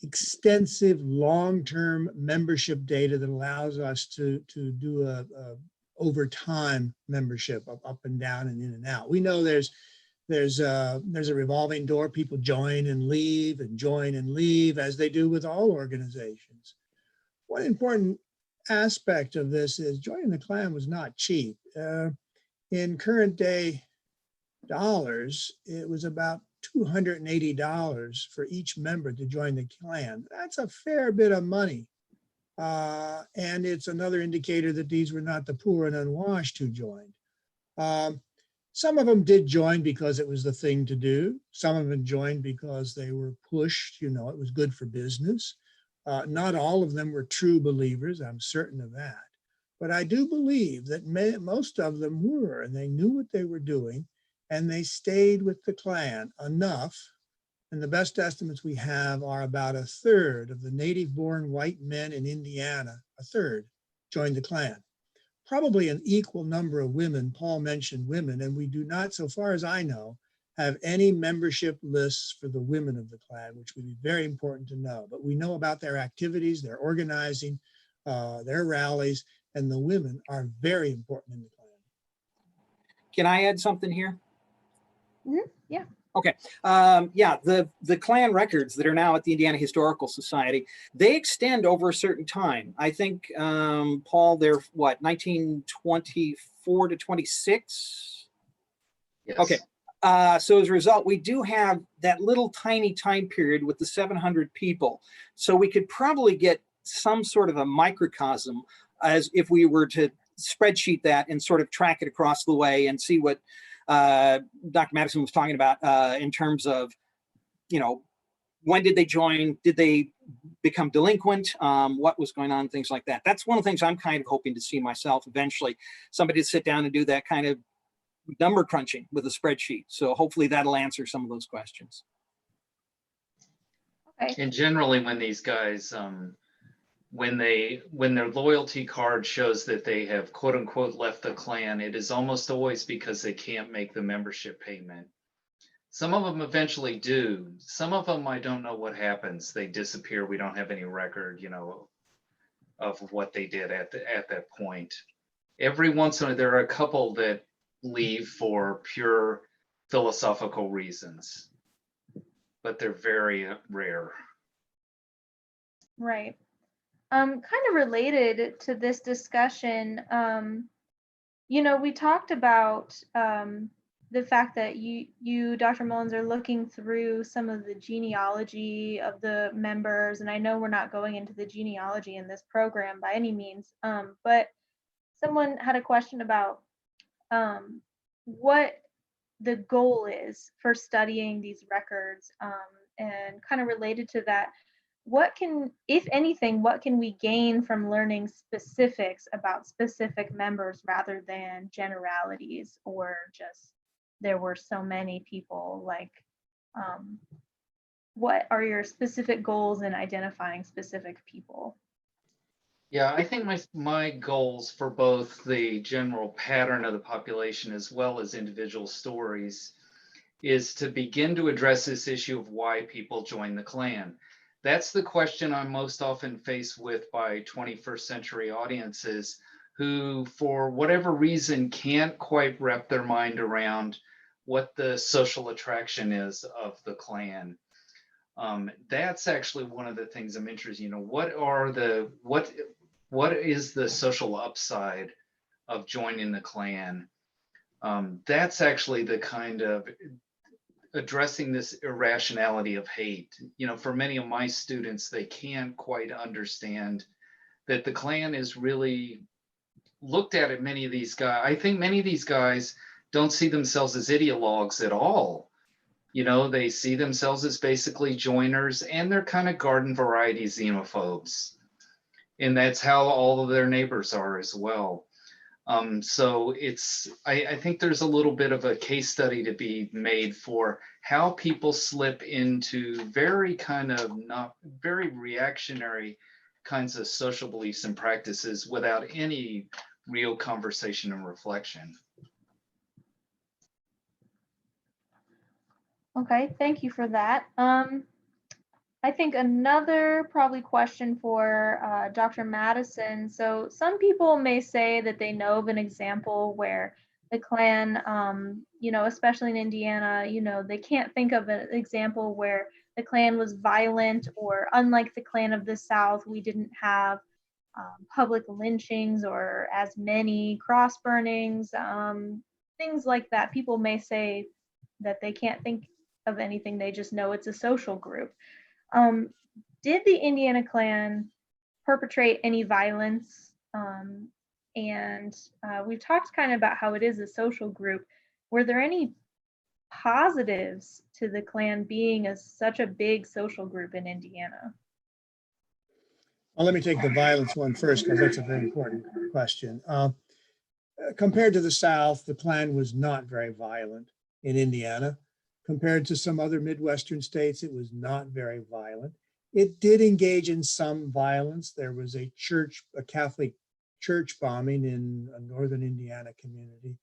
extensive long-term membership data that allows us to do a over time membership up and down and in and out. We know there's a revolving door. People join and leave and join and leave, as they do with all organizations. One important aspect of this is joining the Klan was not cheap. In current day dollars, it was about $280 for each member to join the Klan. That's a fair bit of money. And it's another indicator that these were not the poor and unwashed who joined. Some of them did join because it was the thing to do. Some of them joined because they were pushed, it was good for business. Not all of them were true believers, I'm certain of that. But I do believe that most of them were, and they knew what they were doing, and they stayed with the Klan enough. And the best estimates we have are about a third of the native-born white men in Indiana, a third, joined the Klan. Probably an equal number of women. Paul mentioned women, and we do not, so far as I know, have any membership lists for the women of the Klan, which would be very important to know. But we know about their activities, their organizing, their rallies, and the women are very important in the Klan. Can I add something here? Mm-hmm. Yeah. Okay. The Klan records that are now at the Indiana Historical Society, they extend over a certain time. I think, Paul, they're what, 1924 to 26? Yes. Okay. So as a result, we do have that little tiny time period with the 700 people. So we could probably get some sort of a microcosm as if we were to spreadsheet that and sort of track it across the way and see what Dr. Madison was talking about in terms of, when did they join? Did they become delinquent? What was going on? Things like that. That's one of the things I'm kind of hoping to see myself eventually. Somebody to sit down and do that kind of number crunching with a spreadsheet. So hopefully that'll answer some of those questions. Okay. And generally when these guys, when their loyalty card shows that they have quote unquote left the Klan, it is almost always because they can't make the membership payment. Some of them eventually do. Some of them, I don't know what happens. They disappear. We don't have any record, of what they did at that point. Every once in a while, there are a couple that leave for pure philosophical reasons, but they're very rare. Right. Kind of related to this discussion, we talked about the fact that you, Dr. Mullins, are looking through some of the genealogy of the members, and I know we're not going into the genealogy in this program by any means, but someone had a question about what the goal is for studying these records, and kind of related to that, if anything, what can we gain from learning specifics about specific members rather than generalities, or just there were so many people? Like, what are your specific goals in identifying specific people? Yeah, I think my goals for both the general pattern of the population as well as individual stories is to begin to address this issue of why people join the Klan. That's the question I'm most often faced with by 21st century audiences who, for whatever reason, can't quite wrap their mind around what the social attraction is of the Klan. That's actually one of the things I'm interested in. What is the social upside of joining the Klan? That's actually the kind of addressing this irrationality of hate. For many of my students, they can't quite understand that the Klan is really looked at many of these guys. I think many of these guys don't see themselves as ideologues at all. They see themselves as basically joiners, and they're kind of garden variety xenophobes. And that's how all of their neighbors are as well. So I think there's a little bit of a case study to be made for how people slip into very not very reactionary kinds of social beliefs and practices without any real conversation and reflection. Okay, thank you for that. I think another probably question for Dr. Madison. So some people may say that they know of an example where the Klan, especially in Indiana, they can't think of an example where the Klan was violent, or unlike the Klan of the South, we didn't have public lynchings or as many cross burnings, things like that. People may say that they can't think of anything, they just know it's a social group. Did the Indiana Klan perpetrate any violence? And we've talked kind of about how it is a social group. Were there any positives to the Klan being such a big social group in Indiana? Well, let me take the violence one first, because that's a very important question. Compared to the South, the Klan was not very violent in Indiana. Compared to some other Midwestern states, it was not very violent. It did engage in some violence. There was a Catholic church bombing in a northern Indiana community.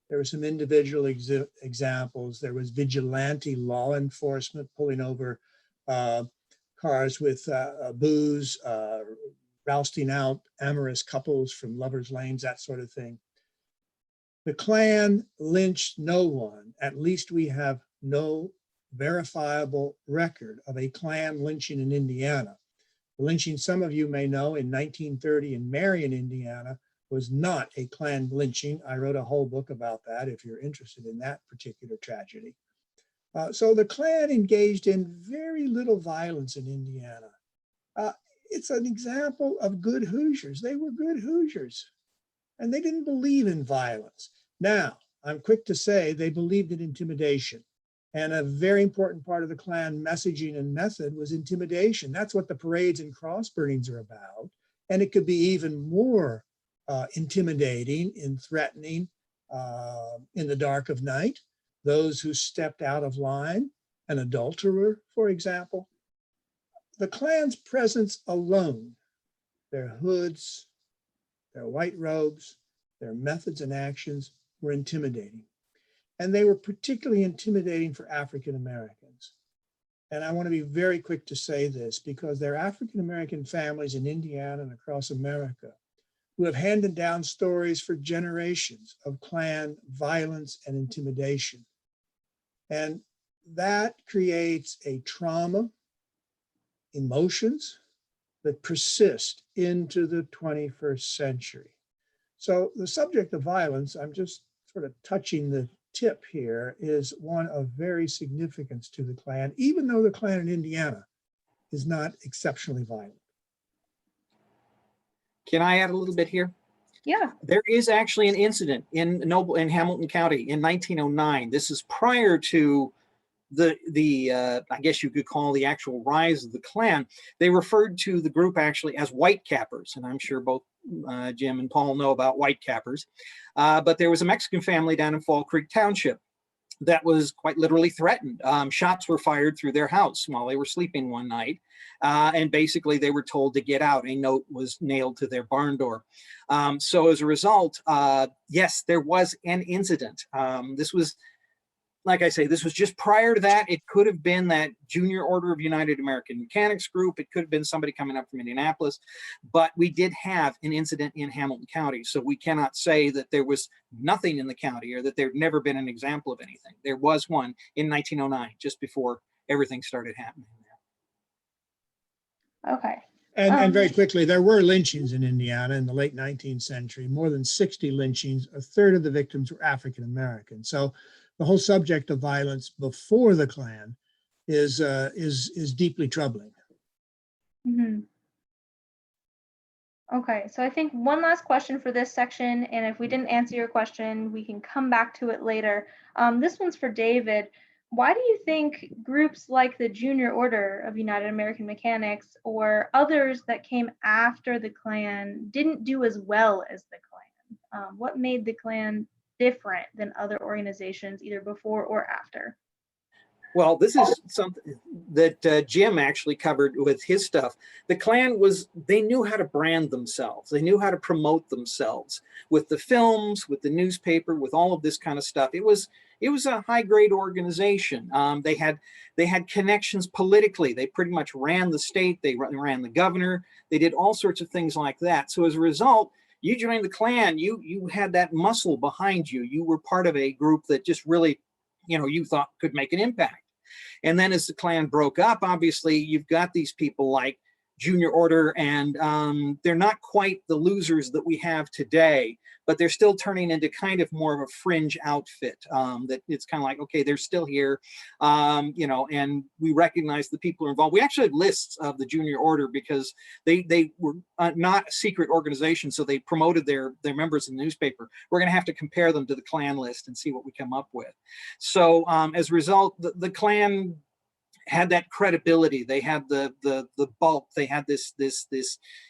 There were some individual examples. There was vigilante law enforcement pulling over cars with booze, rousting out amorous couples from lovers' lanes, that sort of thing. The Klan lynched no one. At least we have no verifiable record of a Klan lynching in Indiana. The lynching, some of you may know, in 1930 in Marion, Indiana, was not a Klan lynching. I wrote a whole book about that if you're interested in that particular tragedy. So the Klan engaged in very little violence in Indiana. It's an example of good Hoosiers. They were good Hoosiers, and they didn't believe in violence. Now, I'm quick to say they believed in intimidation. And a very important part of the Klan messaging and method was intimidation. That's what the parades and cross burnings are about. And it could be even more intimidating and threatening in the dark of night, those who stepped out of line, an adulterer, for example. The Klan's presence alone, their hoods, their white robes, their methods and actions were intimidating. And they were particularly intimidating for African Americans. And I want to be very quick to say this because there are African American families in Indiana and across America who have handed down stories for generations of Klan violence and intimidation. And that creates a trauma, emotions that persist into the 21st century. So the subject of violence, I'm just sort of touching the tip here, is one of very significance to the Klan, even though the Klan in Indiana is not exceptionally violent. Can I add a little bit here? Yeah. There is actually an incident in Hamilton County in 1909. This is prior to the I guess you could call the actual rise of the Klan. They referred to the group actually as white cappers, and I'm sure both Jim and Paul know about white cappers. But there was a Mexican family down in Fall Creek Township that was quite literally threatened. Shots were fired through their house while they were sleeping one night. And basically they were told to get out. A note was nailed to their barn door. So as a result, yes, there was an incident. This was, like I say, this was just prior to that. It could have been that Junior Order of United American Mechanics group. It could have been somebody coming up from Indianapolis, but we did have an incident in Hamilton County. So we cannot say that there was nothing in the county or that there'd never been an example of anything. There was one in 1909, just before everything started happening there. Okay. And very quickly, there were lynchings in Indiana in the late 19th century, more than 60 lynchings. A third of the victims were African American. So the whole subject of violence before the Klan is deeply troubling. Mm-hmm. Okay, so I think one last question for this section, and if we didn't answer your question, we can come back to it later. This one's for David. Why do you think groups like the Junior Order of United American Mechanics or others that came after the Klan didn't do as well as the Klan? What made the Klan different than other organizations either before or after? Well, this is something that Jim actually covered with his stuff. The Klan they knew how to brand themselves. They knew how to promote themselves with the films, with the newspaper, with all of this kind of stuff. It was a high grade organization. They had connections politically. They pretty much ran the state. They ran the governor. They did all sorts of things like that. So as a result, you joined the Klan, you had that muscle behind you. You were part of a group that just really, you thought could make an impact. And then as the Klan broke up, obviously you've got these people like Junior Order, and they're not quite the losers that we have today, but they're still turning into kind of more of a fringe outfit. That it's kind of like, okay, they're still here, and we recognize the people who are involved. We actually have lists of the Junior Order because they were not a secret organization, so they promoted their members in the newspaper. We're going to have to compare them to the Klan list and see what we come up with. So as a result, the Klan had that credibility. They had the bulk. They had this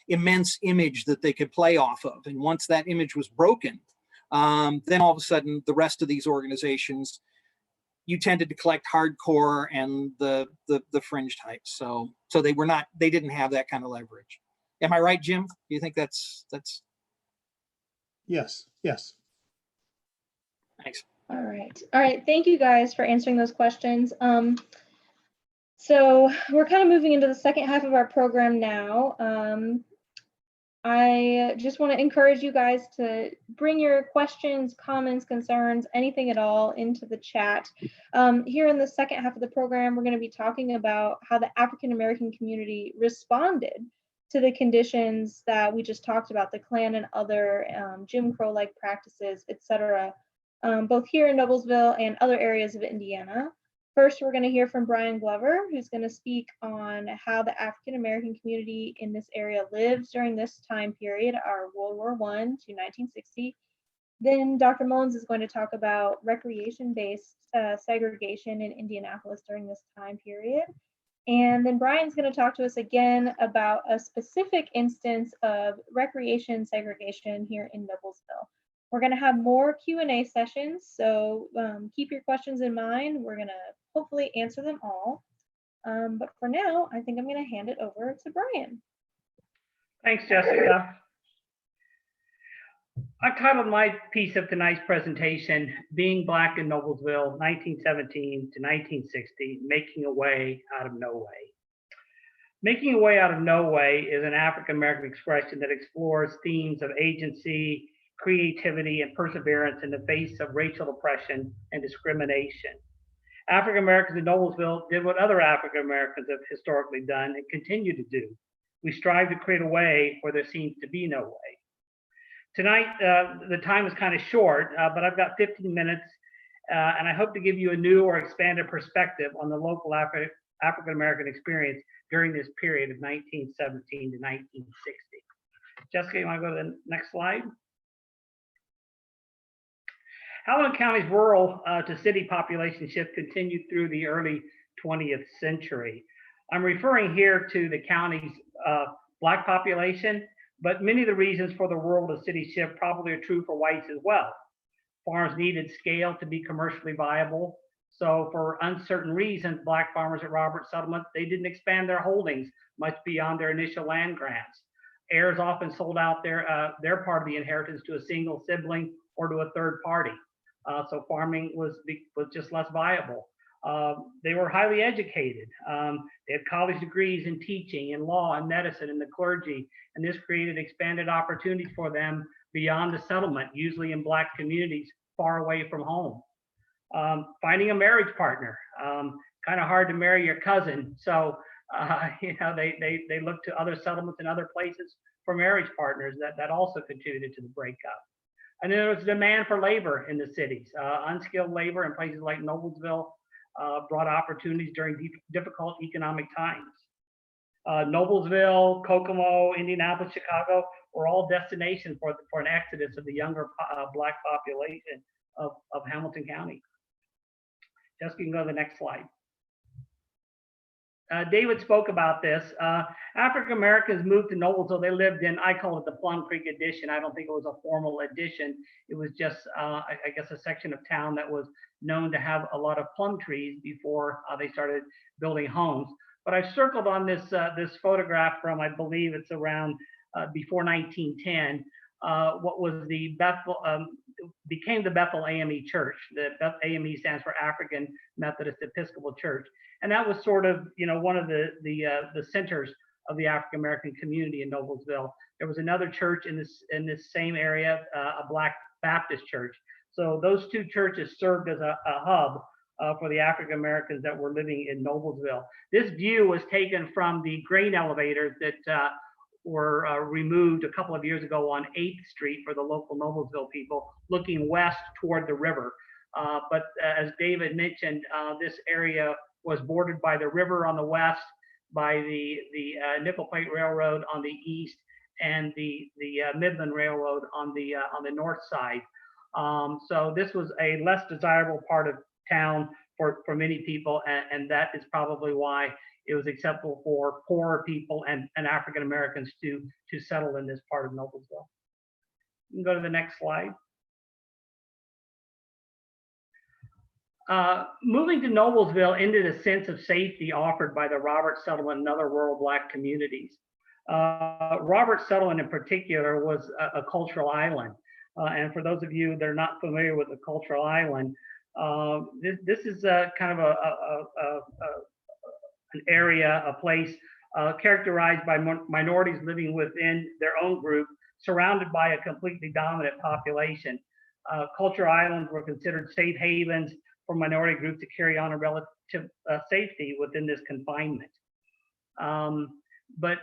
immense image that they could play off of. And once that image was broken, then all of a sudden the rest of these organizations, you tended to collect hardcore and the fringe types. So they didn't have that kind of leverage. Am I right, Jim? Do you think that's? Yes. Thanks. All right. Thank you guys for answering those questions. So we're kind of moving into the second half of our program now. I just want to encourage you guys to bring your questions, comments, concerns, anything at all into the chat. Here in the second half of the program, we're going to be talking about how the African American community responded to the conditions that we just talked about, the Klan and other Jim Crow-like practices, etc., both here in Noblesville and other areas of Indiana. First, we're going to hear from Brian Glover, who's going to speak on how the African American community in this area lives during this time period, our World War I to 1960. Then Dr. Mullins is going to talk about recreation-based segregation in Indianapolis during this time period. And then Brian's going to talk to us again about a specific instance of recreation segregation here in Noblesville. We're going to have more Q&A sessions, so keep your questions in mind. We're going to hopefully answer them all. But for now, I think I'm going to hand it over to Brian. Thanks, Jessica. I've titled my piece of tonight's presentation, Being Black in Noblesville, 1917 to 1960, Making a Way Out of No Way. Making a way out of no way is an African-American expression that explores themes of agency, creativity, and perseverance in the face of racial oppression and discrimination. African-Americans in Noblesville did what other African-Americans have historically done and continue to do. We strive to create a way where there seems to be no way. Tonight, the time is kind of short, but I've got 15 minutes, and I hope to give you a new or expanded perspective on the local African-American experience during this period of 1917 to 1960. Jessica, you want to go to the next slide? Hamilton County's rural to city population shift continued through the early 20th century. I'm referring here to the county's Black population, but many of the reasons for the rural to city shift probably are true for whites as well. Farms needed scale to be commercially viable. So for uncertain reasons, Black farmers at Robert Settlement, they didn't expand their holdings much beyond their initial land grants. Heirs often sold out their part of the inheritance to a single sibling or to a third party. So farming was just less viable. They were highly educated. They had college degrees in teaching, in law, and medicine, and the clergy, and this created expanded opportunities for them beyond the settlement, usually in Black communities far away from home. Finding a marriage partner, kind of hard to marry your cousin, so they looked to other settlements and other places for marriage partners that also contributed to the breakup. And then there was demand for labor in the cities. Unskilled labor in places like Noblesville brought opportunities during difficult economic times. Noblesville, Kokomo, Indianapolis, Chicago were all destinations for an exodus of the younger Black population of Hamilton County. Jessica, you can go to the next slide. David spoke about this. African Americans moved to Noblesville. They lived in, I call it the Plum Creek addition. I don't think it was a formal addition. It was just, I guess, a section of town that was known to have a lot of plum trees before they started building homes. But I've circled on this photograph from, I believe it's around before 1910, what was the became the Bethel AME Church. The AME stands for African Methodist Episcopal Church. And that was sort of, one of the centers of the African American community in Noblesville. There was another church in this same area, a Black Baptist church. So those two churches served as a hub for the African Americans that were living in Noblesville. This view was taken from the grain elevators that were removed a couple of years ago on 8th Street for the local Noblesville people, looking west toward the river. But as David mentioned, this area was bordered by the river on the west, by the Nickel Plate Railroad on the east, and the Midland Railroad on the north side. So this was a less desirable part of town for many people, and that is probably why it was acceptable for poorer people and African Americans to settle in this part of Noblesville. You can go to the next slide. Moving to Noblesville ended a sense of safety offered by the Robert Settlement and other rural Black communities. Robert Settlement in particular was a cultural island. And for those of you that are not familiar with the cultural island, this is kind of an area, a place characterized by minorities living within their own group, surrounded by a completely dominant population. Cultural islands were considered safe havens for minority groups to carry on a relative safety within this confinement. But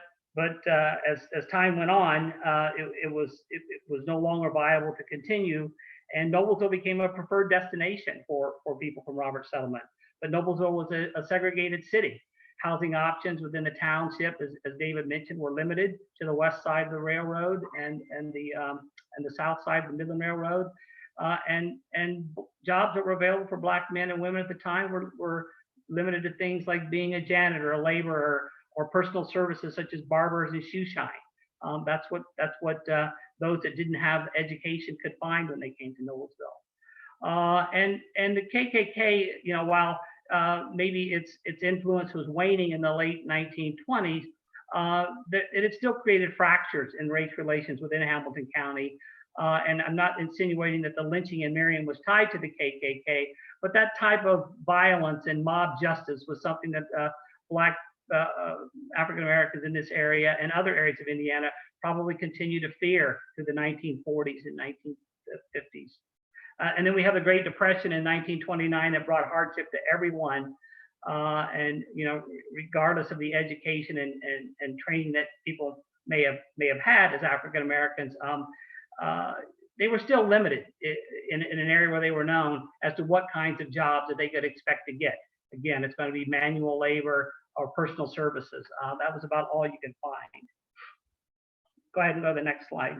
as time went on, it was no longer viable to continue, and Noblesville became a preferred destination for people from Robert Settlement. But Noblesville was a segregated city. Housing options within the township, as David mentioned, were limited to the west side of the railroad and the south side of the Midland Railroad. And jobs that were available for Black men and women at the time were limited to things like being a janitor, a laborer, or personal services such as barbers and shoe shine. That's what those that didn't have education could find when they came to Noblesville. And the KKK, while maybe its influence was waning in the late 1920s, it had still created fractures in race relations within Hamilton County. And I'm not insinuating that the lynching in Marion was tied to the KKK, but that type of violence and mob justice was something that Black African Americans in this area and other areas of Indiana probably continue to fear through the 1940s and 1950s. And then we have the Great Depression in 1929 that brought hardship to everyone. And regardless of the education and training that people may have had as African Americans, they were still limited in an area where they were known as to what kinds of jobs that they could expect to get. Again, it's going to be manual labor or personal services. That was about all you can find. Go ahead and go to the next slide,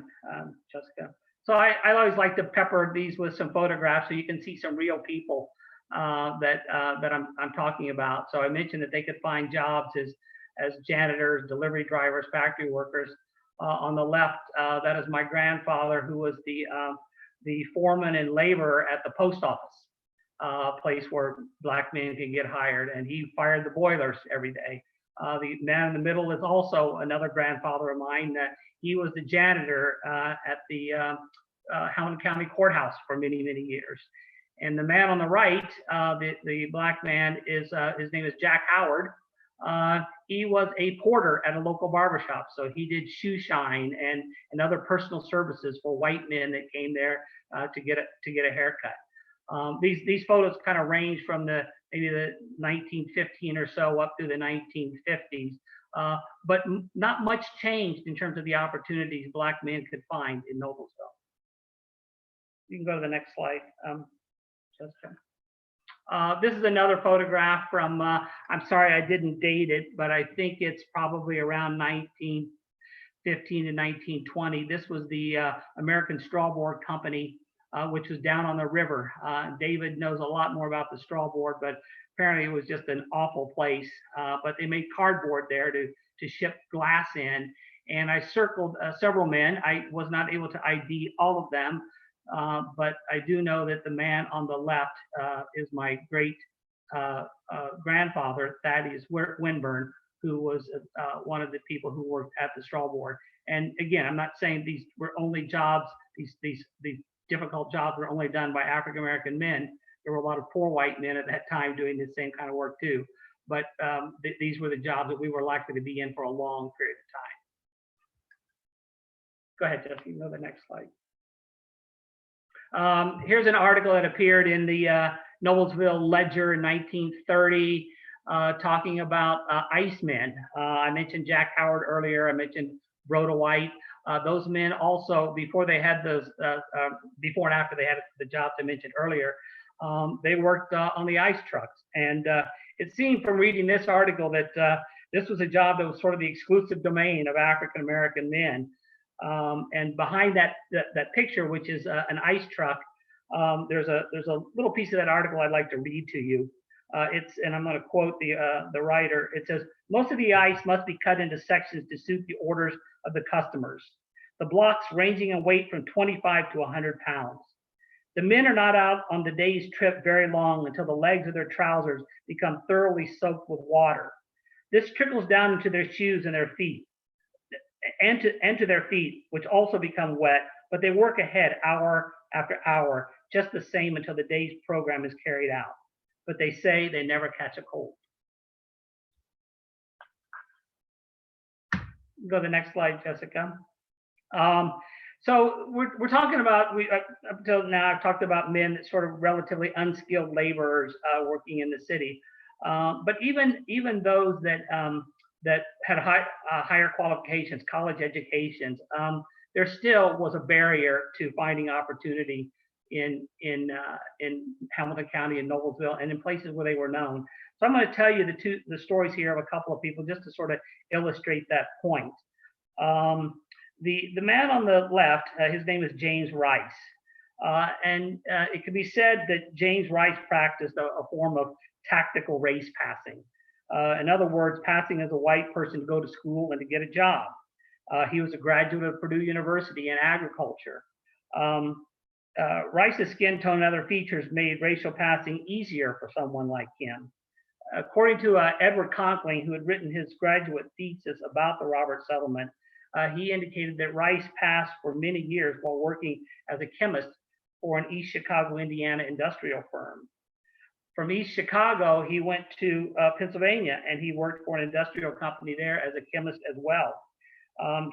Jessica. So I always like to pepper these with some photographs so you can see some real people that I'm talking about. So I mentioned that they could find jobs as janitors, delivery drivers, factory workers. On the left, that is my grandfather, who was the foreman and laborer at the post office, place where Black men could get hired, and he fired the boilers every day. The man in the middle is also another grandfather of mine. He was the janitor at the Hamilton County Courthouse for many, many years. And the man on the right, the Black man, his name is Jack Howard. He was a porter at a local barbershop, so he did shoe shine and other personal services for white men that came there to get a haircut. These photos kind of range from maybe the 1915 or so up through the 1950s, but not much changed in terms of the opportunities Black men could find in Noblesville. You can go to the next slide, Jessica. This is another photograph from, I'm sorry I didn't date it, but I think it's probably around 1915 to 1920. This was the American Straw Board Company, which was down on the river. David knows a lot more about the straw board, but apparently it was just an awful place. But they made cardboard there to ship glass in. And I circled several men. I was not able to ID all of them, but I do know that the man on the left is my great grandfather, Thaddeus Winburn, who was one of the people who worked at the straw board. And again, I'm not saying these were only jobs, these difficult jobs were only done by African American men. There were a lot of poor white men at that time doing the same kind of work too. But these were the jobs that we were likely to be in for a long period of time. Go ahead, Jesse, you can go to the next slide. Here's an article that appeared in the Noblesville Ledger in 1930, talking about Icemen. I mentioned Jack Howard earlier. I mentioned Rhoda White. Those men also, before they had those, before and after they had the jobs I mentioned earlier, they worked on the ice trucks. And it seemed from reading this article that this was a job that was sort of the exclusive domain of African American men. And behind that picture, which is an ice truck, there's a little piece of that article I'd like to read to you. And I'm going to quote the writer. It says, "Most of the ice must be cut into sections to suit the orders of the customers. The blocks ranging in weight from 25 to 100 pounds. The men are not out on the day's trip very long until the legs of their trousers become thoroughly soaked with water. This trickles down into their shoes and their feet, and to their feet, which also become wet, but they work ahead hour after hour, just the same until the day's program is carried out. But they say they never catch a cold." Go to the next slide, Jessica. So we're talking about, up until now, I've talked about men that sort of relatively unskilled laborers working in the city. But even those that had higher qualifications, college educations, there still was a barrier to finding opportunity in Hamilton County and Noblesville and in places where they were known. So I'm going to tell you the stories here of a couple of people just to sort of illustrate that point. The man on the left, his name is James Rice. And it can be said that James Rice practiced a form of tactical race passing. In other words, passing as a white person to go to school and to get a job. He was a graduate of Purdue University in agriculture. Rice's skin tone and other features made racial passing easier for someone like him. According to Edward Conkling, who had written his graduate thesis about the Robert settlement, he indicated that Rice passed for many years while working as a chemist for an East Chicago, Indiana industrial firm. From East Chicago, he went to Pennsylvania, and he worked for an industrial company there as a chemist as well.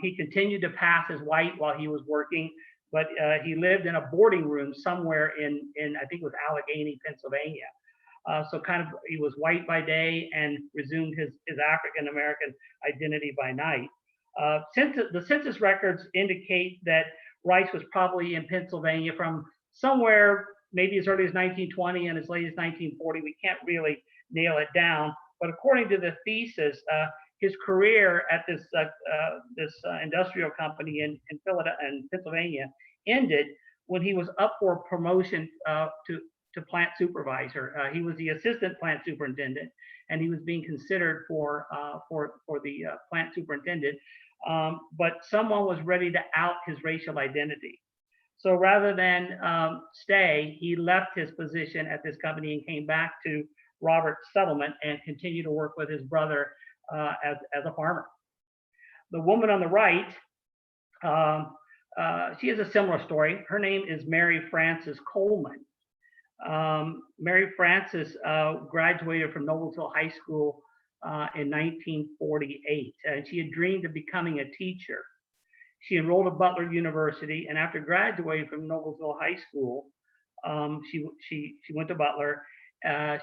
He continued to pass as white while he was working, but he lived in a boarding room somewhere in I think it was Allegheny, Pennsylvania. So kind of he was white by day and resumed his African-American identity by night. The census records indicate that Rice was probably in Pennsylvania from somewhere maybe as early as 1920 and as late as 1940. We can't really nail it down, but according to the thesis, his career at this industrial company in Pennsylvania ended when he was up for promotion to plant supervisor. He was the assistant plant superintendent, and he was being considered for the plant superintendent. But someone was ready to out his racial identity. So rather than stay, he left his position at this company and came back to Robert's settlement and continued to work with his brother as a farmer. The woman on the right, she has a similar story. Her name is Mary Frances Coleman. Mary Frances graduated from Noblesville High School in 1948, and she had dreamed of becoming a teacher. She enrolled at Butler University, and after graduating from Noblesville High School, she went to Butler.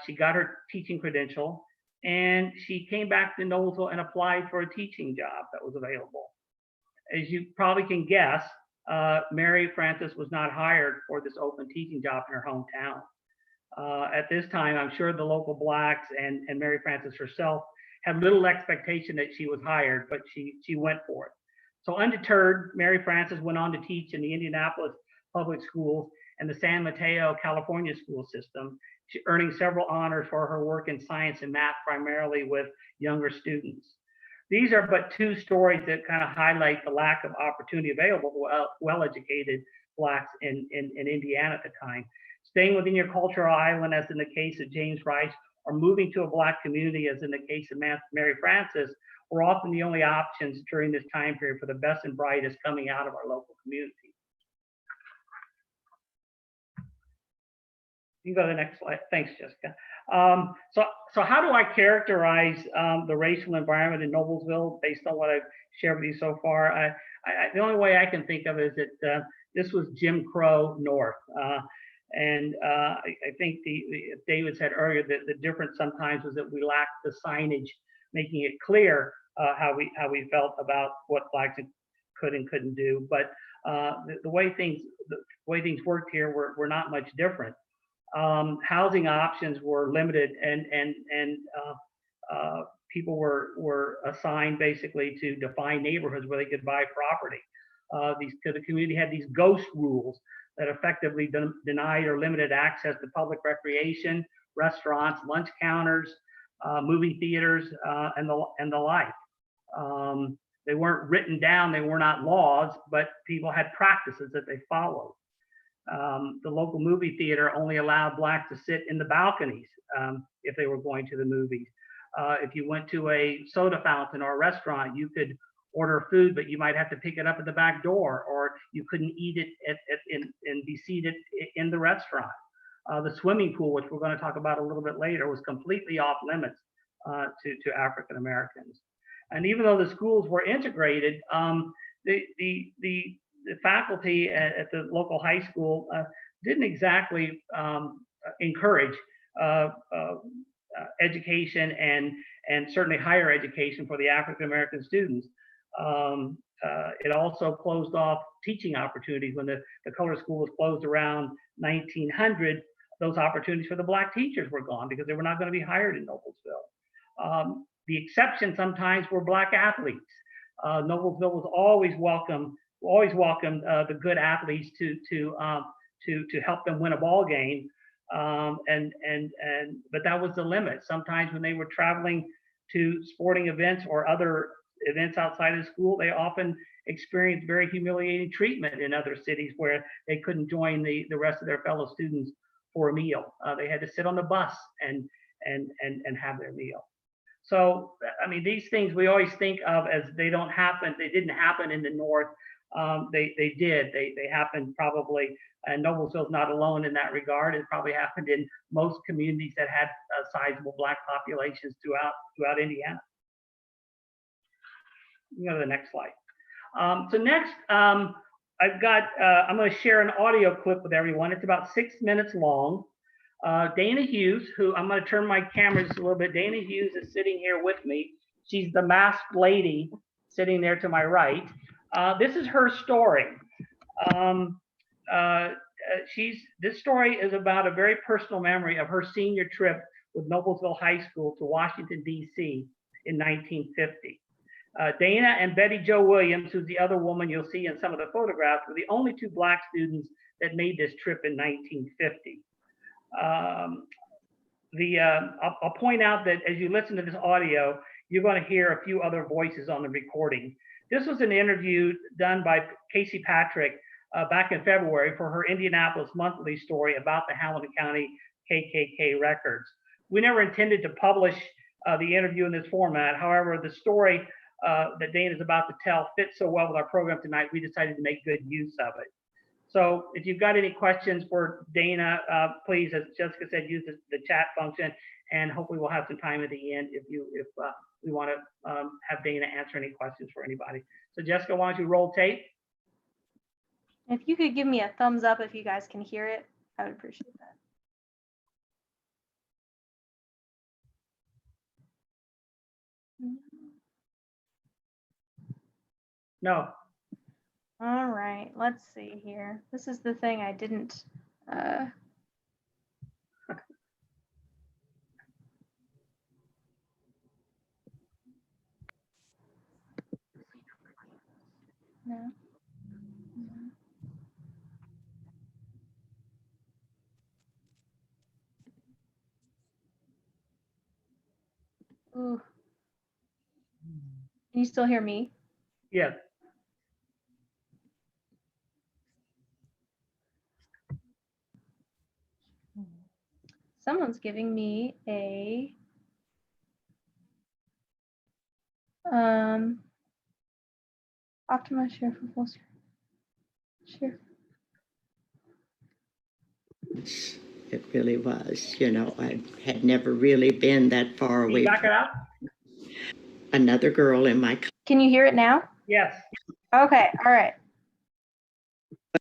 She got her teaching credential, and she came back to Noblesville and applied for a teaching job that was available. As you probably can guess, Mary Frances was not hired for this open teaching job in her hometown. At this time, I'm sure the local Blacks and Mary Frances herself had little expectation that she was hired, but she went for it. So undeterred, Mary Frances went on to teach in the Indianapolis public schools and the San Mateo, California school system, earning several honors for her work in science and math, primarily with younger students. These are but two stories that kind of highlight the lack of opportunity available to well-educated Blacks in Indiana at the time. Staying within your cultural island, as in the case of James Rice, or moving to a Black community, as in the case of Mary Frances, were often the only options during this time period for the best and brightest coming out of our local community. You can go to the next slide. Thanks, Jessica. So how do I characterize the racial environment in Noblesville based on what I've shared with you so far? The only way I can think of is that this was Jim Crow North. And I think David said earlier that the difference sometimes was that we lacked the signage making it clear how we felt about what Blacks could and couldn't do. But the way things worked here were not much different. Housing options were limited, and people were assigned basically to define neighborhoods where they could buy property. The community had these ghost rules that effectively denied or limited access to public recreation, restaurants, lunch counters, movie theaters, and the like. They weren't written down, they were not laws, but people had practices that they followed. The local movie theater only allowed Blacks to sit in the balconies if they were going to the movies. If you went to a soda fountain or a restaurant, you could order food, but you might have to pick it up at the back door, or you couldn't eat it and be seated in the restaurant. The swimming pool, which we're going to talk about a little bit later, was completely off limits to African Americans. And even though the schools were integrated, the faculty at the local high school didn't exactly encourage education and certainly higher education for the African American students. It also closed off teaching opportunities. When the color school was closed around 1900, those opportunities for the Black teachers were gone because they were not going to be hired in Noblesville. The exception sometimes were Black athletes. Noblesville was always welcomed the good athletes to help them win a ball game. But that was the limit. Sometimes when they were traveling to sporting events or other events outside of school, they often experience very humiliating treatment in other cities where they couldn't join the rest of their fellow students for a meal. They had to sit on the bus and have their meal. So, I mean, these things we always think of as they don't happen. They didn't happen in the North. They did. They happened probably, and Noblesville's not alone in that regard. It probably happened in most communities that had sizable Black populations throughout Indiana. You go to the next slide. So next, I've got, I'm going to share an audio clip with everyone. It's about 6 minutes long. Dana Hughes, who I'm going to turn my camera just a little bit. Dana Hughes is sitting here with me. She's the masked lady sitting there to my right. This is her story. This story is about a very personal memory of her senior trip with Noblesville High School to Washington, D.C. in 1950. Dana and Betty Jo Williams, who's the other woman you'll see in some of the photographs, were the only two Black students that made this trip in 1950. I'll point out that as you listen to this audio, you're going to hear a few other voices on the recording. This was an interview done by Casey Patrick back in February for her Indianapolis Monthly story about the Hamilton County KKK records. We never intended to publish the interview in this format. However, the story that Dana is about to tell fits so well with our program tonight, we decided to make good use of it. So if you've got any questions for Dana, please, as Jessica said, use the chat function, and hopefully we'll have some time at the end if we want to have Dana answer any questions for anybody. So Jessica, why don't you roll tape? If you could give me a thumbs up if you guys can hear it, I would appreciate that. No. All right, let's see here. This is the thing I didn't. No. Ooh. Can you still hear me? Yes. Someone's giving me a optimize share for full screen. Share. It really was. You know, I had never really been that far Can away. you back it up? Another girl in my class. Can you hear it now? Yes. Okay, all right.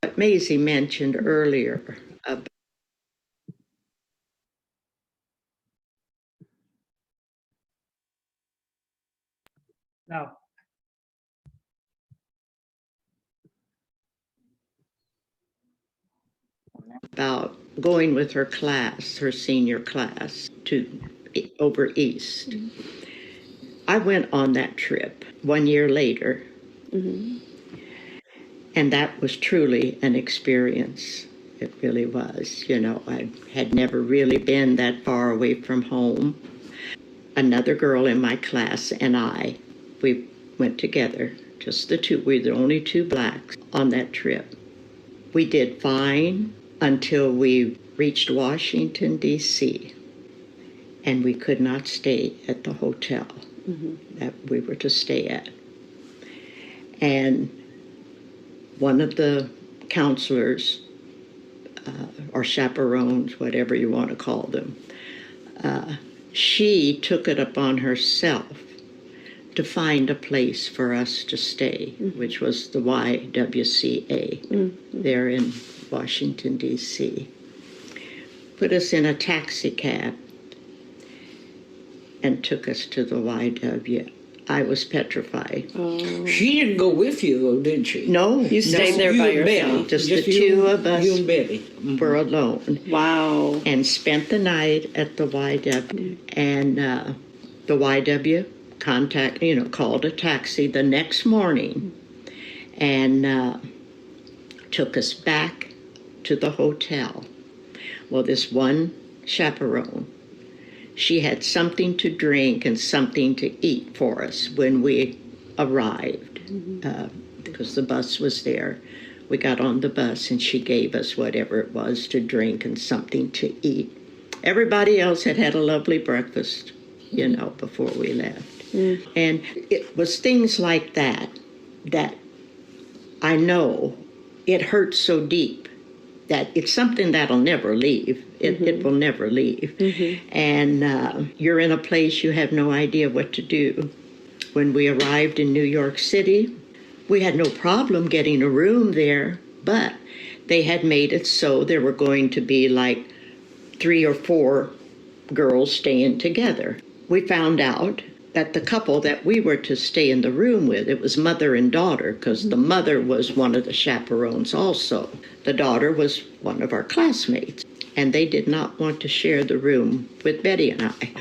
What Maisie mentioned earlier about No. going with her class, her senior class, to over east. Mm-hmm. I went on that trip 1 year later. Mm-hmm. And that was truly an experience. It really was. You know, I had never really been that far away from home. Another girl in my class and we went together, just the two. We were the only two Blacks on that trip. We did fine until we reached Washington, D.C., and we could not stay at the hotel that we were to stay at. And one of the counselors, or chaperones, whatever you want to call them, she took it upon herself to find a place for us to stay, which was the YWCA there in Washington, D.C. Put us in a taxi cab and took us to the YW. I was petrified. She didn't go with you, though, did she? No. You stayed there by yourself. Just the two of us you and Betty. were alone. Wow. And spent the night at the YW. And the YW called a taxi the next morning and took us back to the hotel. Well, this one chaperone, she had something to drink and something to eat for us when we arrived because the bus was there. We got on the bus and she gave us whatever it was to drink and something to eat. Everybody else had had a lovely breakfast, before we left. And it was things like that that I know it hurts so deep that it's something that'll never leave. It will never leave. And you're in a place you have no idea what to do. When we arrived in New York City, we had no problem getting a room there, but they had made it so there were going to be like 3 or 4 girls staying together. We found out that the couple that we were to stay in the room with, it was mother and daughter, because the mother was one of the chaperones also. The daughter was one of our classmates, and they did not want to share the room with Betty and I.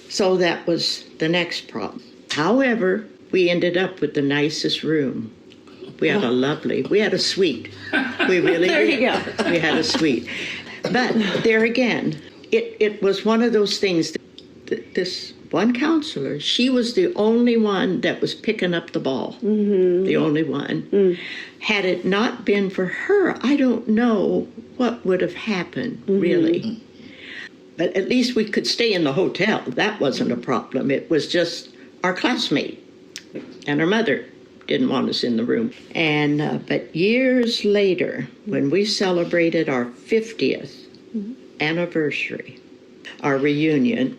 So that was the next problem. However, we ended up with the nicest room. We had we had a suite. We really There did. you go. We had a suite. But there again, it was one of those things that this one counselor, she was the only one that was picking up the ball. The only one. Had it not been for her, I don't know what would have happened, really. But at least we could stay in the hotel. That wasn't a problem. It was just our classmate and her mother didn't want us in the room. And but years later, when we celebrated our 50th anniversary, our reunion,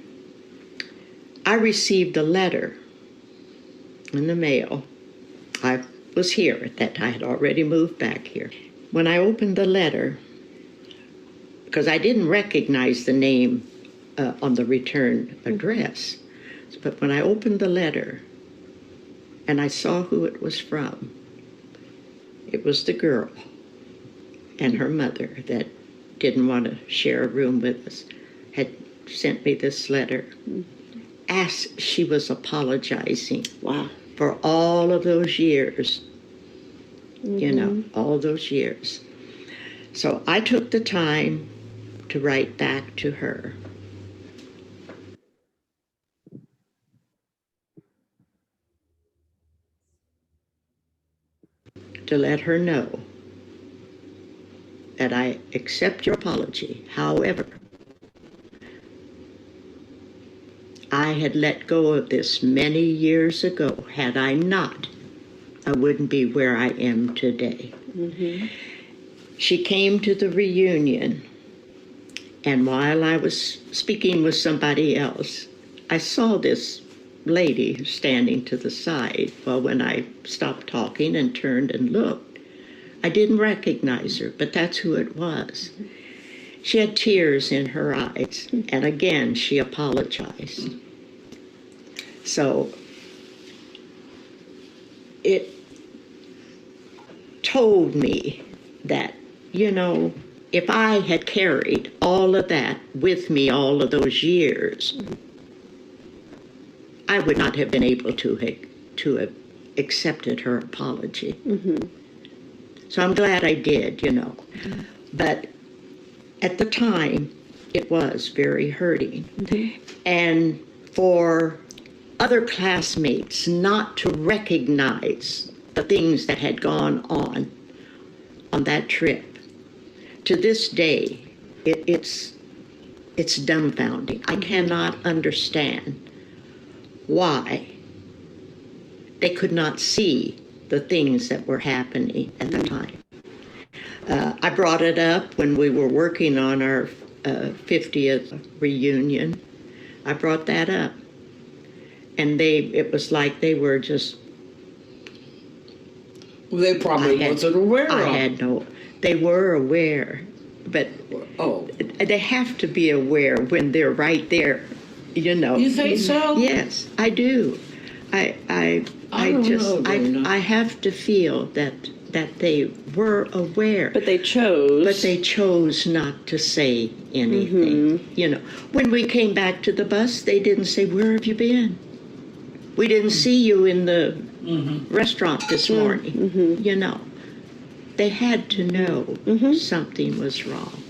I received a letter in the mail. I was here at that time. I had already moved back here. When I opened the letter, because I didn't recognize the name on the return address, but when I opened the letter and I saw who it was from, it was the girl and her mother that didn't want to share a room with us, had sent me this letter. She was apologizing. Wow. For all of those years, all those years. So I took the time to write back to her. To let her know that I accept your apology. However, I had let go of this many years ago. Had I not, I wouldn't be where I am today. She came to the reunion, and while I was speaking with somebody else, I saw this lady standing to the side. Well, when I stopped talking and turned and looked, I didn't recognize her, but that's who it was. She had tears in her eyes, and again, she apologized. So it told me that, if I had carried all of that with me all of those years, I would not have been able to have accepted her apology. So I'm glad I did, But at the time, it was very hurting. And for other classmates not to recognize the things that had gone on that trip, to this day, it's dumbfounding. I cannot understand why they could not see the things that were happening at the time. I brought it up when we were working on our 50th reunion. I brought that up. And it was like they were just... They probably wasn't aware of. They were aware, but they have to be aware when they're right there, You think so? Yes, I do. I have to feel that they were aware. But they chose. But they chose not to say anything. When we came back to the bus, they didn't say, "Where have you been? We didn't see you in the restaurant this morning." They had to know something was wrong.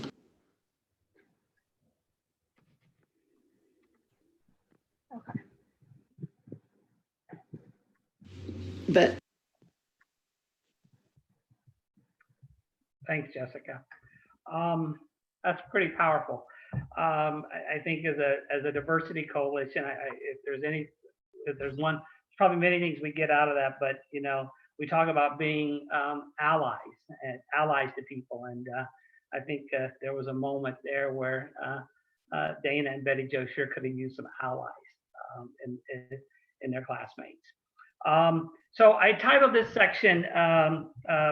But Thanks, Jessica. That's pretty powerful. I think as a diversity coalition, if there's one, there's probably many things we get out of that, but you know, we talk about being allies to people, and I think there was a moment there where Dana and Betty Jo sure could have used some allies in their classmates. So I titled this section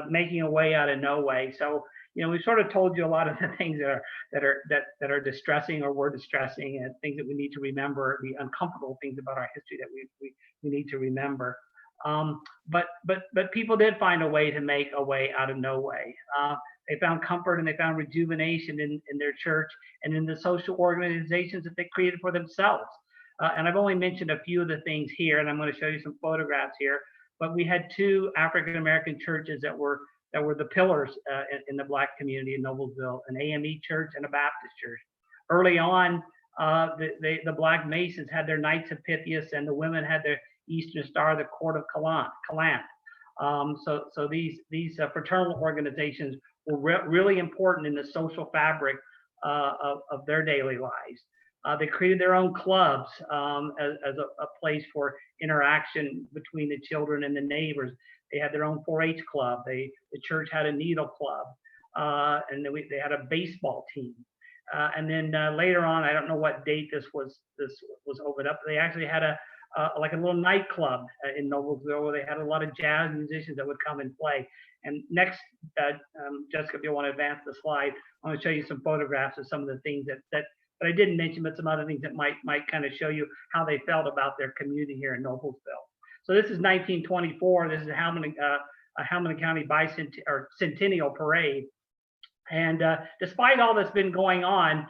"Making a Way Out of No Way." So you know, we sort of told you a lot of the things that are distressing or were distressing, and things that we need to remember, the uncomfortable things about our history that we need to remember. But people did find a way to make a way out of no way. They found comfort and they found rejuvenation in their church and in the social organizations that they created for themselves. And I've only mentioned a few of the things here, and I'm going to show you some photographs here. But we had two African American churches that were the pillars in the Black community in Noblesville: an AME church and a Baptist church. Early on, the Black Masons had their Knights of Pythias, and the women had their Eastern Star, the Court of Calant. So these fraternal organizations were really important in the social fabric of their daily lives. They created their own clubs as a place for interaction between the children and the neighbors. They had their own 4-H club. The church had a needle club, and they had a baseball team. And then later on, I don't know what date this was opened up. They actually had like a little nightclub in Noblesville where they had a lot of jazz musicians that would come and play. And next, Jessica, if you want to advance the slide, I want to show you some photographs of some of the things that I didn't mention, but some other things that might kind of show you how they felt about their community here in Noblesville. So this is 1924. This is a Hamilton County Centennial Parade. And despite all that's been going on,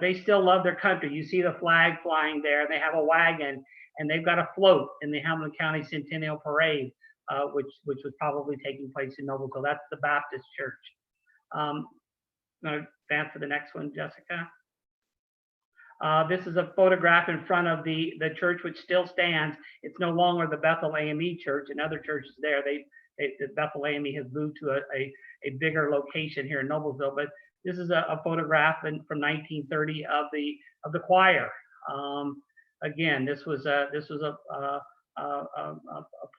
they still love their country. You see the flag flying there. They have a wagon, and they've got a float in the Hamilton County Centennial Parade, which was probably taking place in Noblesville. That's the Baptist church. I'm going to advance to the next one, Jessica. This is a photograph in front of the church, which still stands. It's no longer the Bethel AME church and other churches there. The Bethel AME has moved to a bigger location here in Noblesville. But this is a photograph from 1930 of the choir. Again, this was a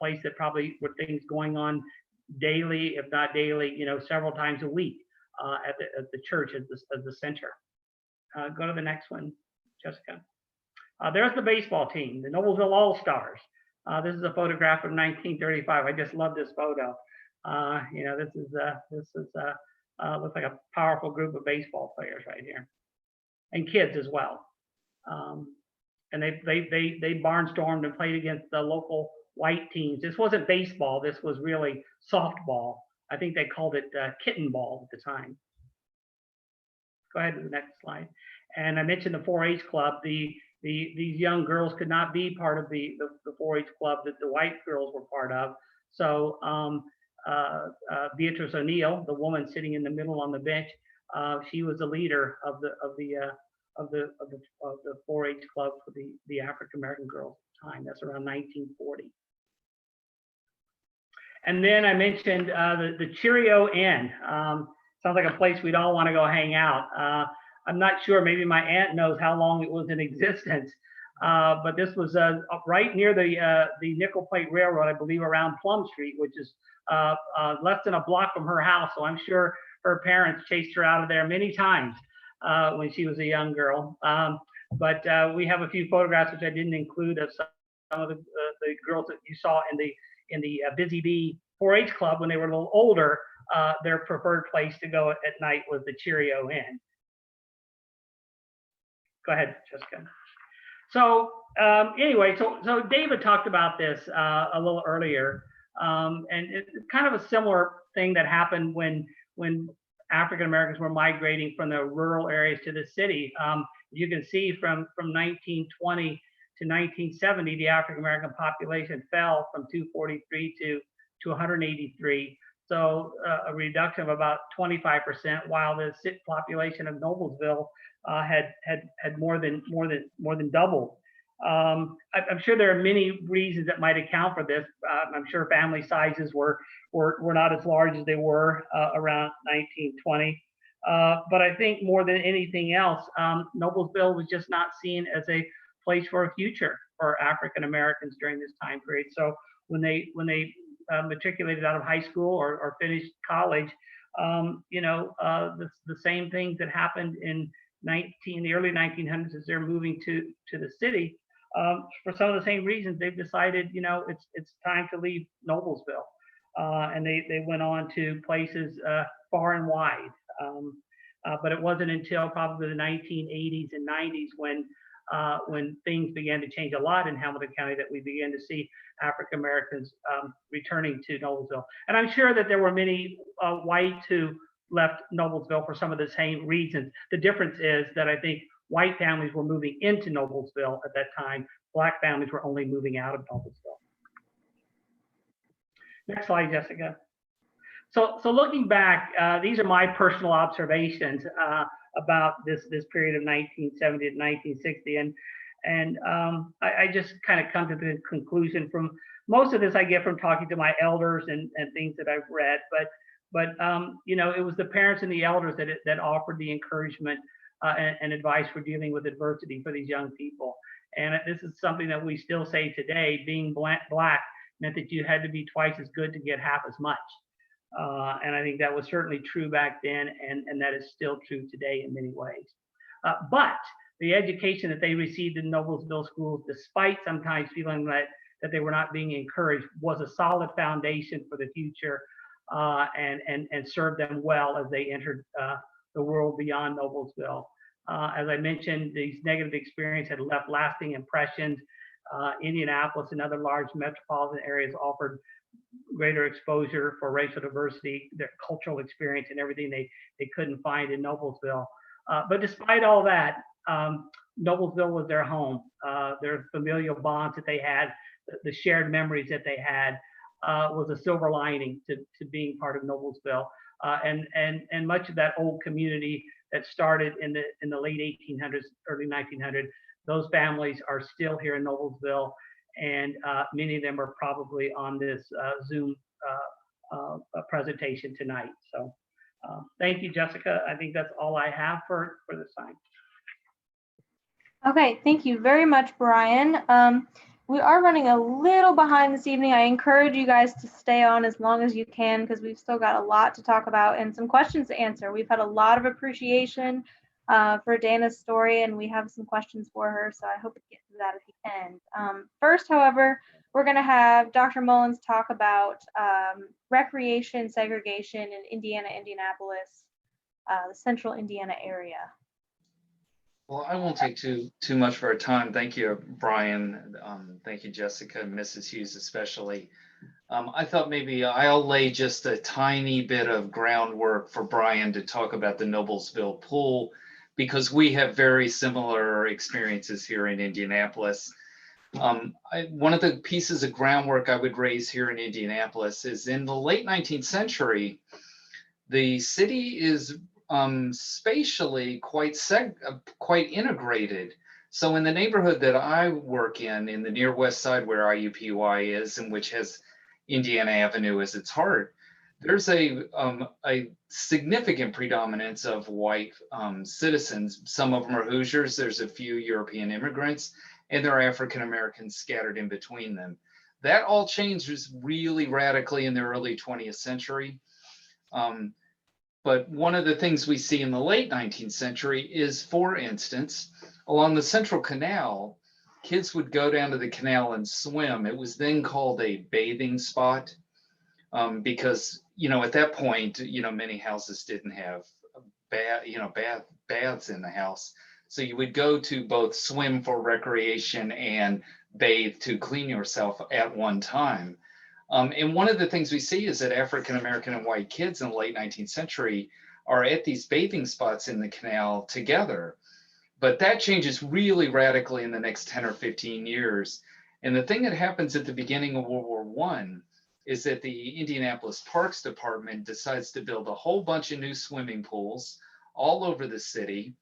place that probably were things going on daily, if not daily, you know, several times a week at the church as the center. Go to the next one, Jessica. There's the baseball team, the Noblesville All-Stars. This is a photograph from 1935. I just love this photo. You know, this is looks like a powerful group of baseball players right here, and kids as well. And they barnstormed and played against the local white teams. This wasn't baseball. This was really softball. I think they called it kitten ball at the time. Go ahead to the next slide. And I mentioned the 4-H club. These young girls could not be part of the 4-H club that the white girls were part of. So Beatrice O'Neill, the woman sitting in the middle on the bench, she was the leader of the 4-H club for the African American girls at the time. That's around 1940. And then I mentioned the Cheerio Inn. Sounds like a place we'd all want to go hang out. I'm not sure, maybe my aunt knows how long it was in existence, but this was right near the Nickel Plate Railroad, I believe, around Plum Street, which is less than a block from her house. So I'm sure her parents chased her out of there many times when she was a young girl. But we have a few photographs, which I didn't include, of some of the girls that you saw in the Busy Bee 4-H club when they were a little older. Their preferred place to go at night was the Cheerio Inn. Go ahead, Jessica. So anyway, so David talked about this a little earlier, and it's kind of a similar thing that happened when African Americans were migrating from the rural areas to the city. You can see from 1920 to 1970, the African American population fell from 243 to 183. So a reduction of about 25%, while the population of Noblesville had more than doubled. I'm sure there are many reasons that might account for this. I'm sure family sizes were not as large as they were around 1920. But I think more than anything else, Noblesville was just not seen as a place for a future for African Americans during this time period. So when they matriculated out of high school or finished college, the same things that happened in the early 1900s as they're moving to the city. For some of the same reasons, they've decided, it's time to leave Noblesville, and they went on to places far and wide. But it wasn't until probably the 1980s and 90s when things began to change a lot in Hamilton County that we began to see African Americans returning to Noblesville. And I'm sure that there were many whites who left Noblesville for some of the same reasons. The difference is that I think white families were moving into Noblesville at that time. Black families were only moving out of Noblesville. Next slide, Jessica. So looking back, these are my personal observations about this period of 1970 to 1960, and I just kind of come to the conclusion from most of this I get from talking to my elders and things that I've read, but it was the parents and the elders that offered the encouragement and advice for dealing with adversity for these young people. And this is something that we still say today. Being black meant that you had to be twice as good to get half as much. And I think that was certainly true back then, and that is still true today in many ways. But the education that they received in Noblesville schools, despite sometimes feeling that they were not being encouraged, was a solid foundation for the future, and served them well as they entered the world beyond Noblesville. As I mentioned, these negative experiences had left lasting impressions. Indianapolis and other large metropolitan areas offered greater exposure for racial diversity, their cultural experience, and everything they couldn't find in Noblesville. But despite all that, Noblesville was their home. Their familial bonds that they had, the shared memories that they had, was a silver lining to being part of Noblesville. And much of that old community that started in the late 1800s, early 1900s, those families are still here in Noblesville, and many of them are probably on this Zoom presentation tonight. So thank you, Jessica. I think that's all I have for this time. Okay, thank you very much, Brian. We are running a little behind this evening. I encourage you guys to stay on as long as you can because we've still got a lot to talk about and some questions to answer. We've had a lot of appreciation for Dana's story, and we have some questions for her, so I hope to get to that at the end. First, however, we're going to have Dr. Mullins talk about recreation segregation in Indianapolis, the central Indiana area. Well, I won't take too much of our time. Thank you, Brian. Thank you, Jessica, and Mrs. Hughes especially. I thought maybe I'll lay just a tiny bit of groundwork for Brian to talk about the Noblesville pool, because we have very similar experiences here in Indianapolis. One of the pieces of groundwork I would raise here in Indianapolis is in the late 19th century, the city is spatially quite integrated. So in the neighborhood that I work in the near west side where IUPUI is, and which has Indiana Avenue as its heart, there's a significant predominance of white citizens. Some of them are Hoosiers, there's a few European immigrants, and there are African Americans scattered in between them. That all changes really radically in the early 20th century. But one of the things we see in the late 19th century is, for instance, along the Central Canal, kids would go down to the canal and swim. It was then called a bathing spot because, at that point, many houses didn't have baths in the house. So you would go to both swim for recreation and bathe to clean yourself at one time. And one of the things we see is that African American and white kids in the late 19th century are at these bathing spots in the canal together. But that changes really radically in the next 10 or 15 years. And the thing that happens at the beginning of World War I is that the Indianapolis Parks Department decides to build a whole bunch of new swimming pools all over the city.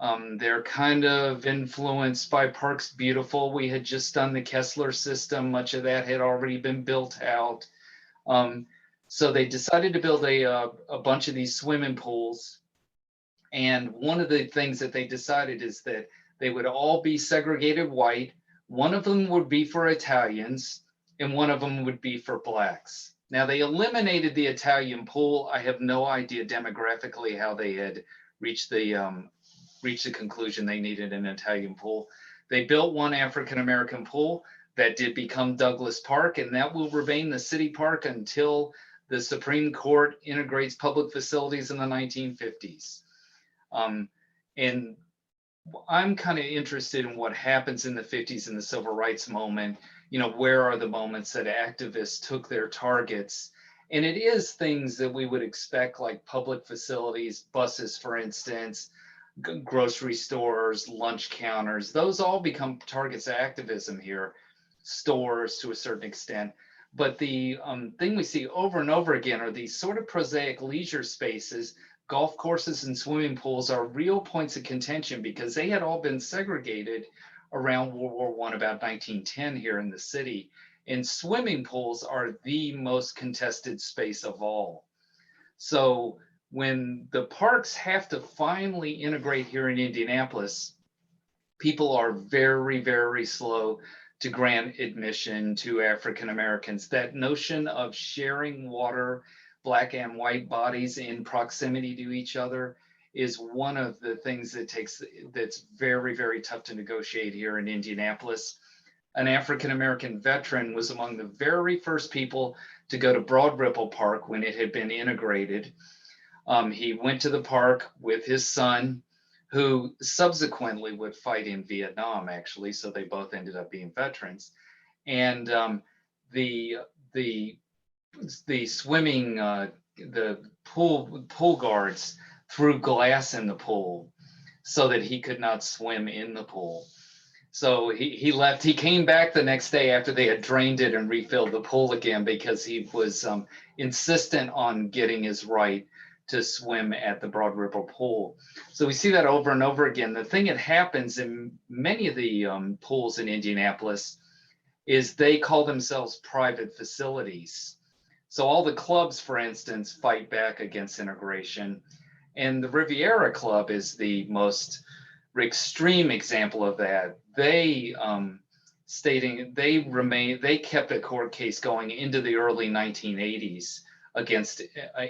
They're kind of influenced by Parks Beautiful. We had just done the Kessler system. Much of that had already been built out. So they decided to build a bunch of these swimming pools. And one of the things that they decided is that they would all be segregated white. One of them would be for Italians and one of them would be for blacks. Now they eliminated the Italian pool. I have no idea demographically how they had reached the conclusion they needed an Italian pool. They built one African-American pool that did become Douglas Park, and that will remain the city park until the Supreme Court integrates public facilities in the 1950s. And I'm kind of interested in what happens in the 50s in the civil rights moment. You know, where are the moments that activists took their targets? And it is things that we would expect, like public facilities, buses, for instance, grocery stores, lunch counters. Those all become targets of activism here, stores to a certain extent. But the thing we see over and over again are these sort of prosaic leisure spaces. Golf courses and swimming pools are real points of contention because they had all been segregated around World War I, about 1910 here in the city. And swimming pools are the most contested space of all. So when the parks have to finally integrate here in Indianapolis, people are very, very slow to grant admission to African Americans. That notion of sharing water, black and white bodies in proximity to each other, is one of the things that's very, very tough to negotiate here in Indianapolis. An African American veteran was among the very first people to go to Broad Ripple Park when it had been integrated. He went to the park with his son, who subsequently would fight in Vietnam, actually. So they both ended up being veterans. And the swimming, the pool guards threw glass in the pool so that he could not swim in the pool. So he left. He came back the next day after they had drained it and refilled the pool again because he was insistent on getting his right to swim at the Broad Ripple pool. So we see that over and over again. The thing that happens in many of the pools in Indianapolis is they call themselves private facilities. So all the clubs, for instance, fight back against integration. And the Riviera Club is the most extreme example of that. They they kept a court case going into the early 1980s against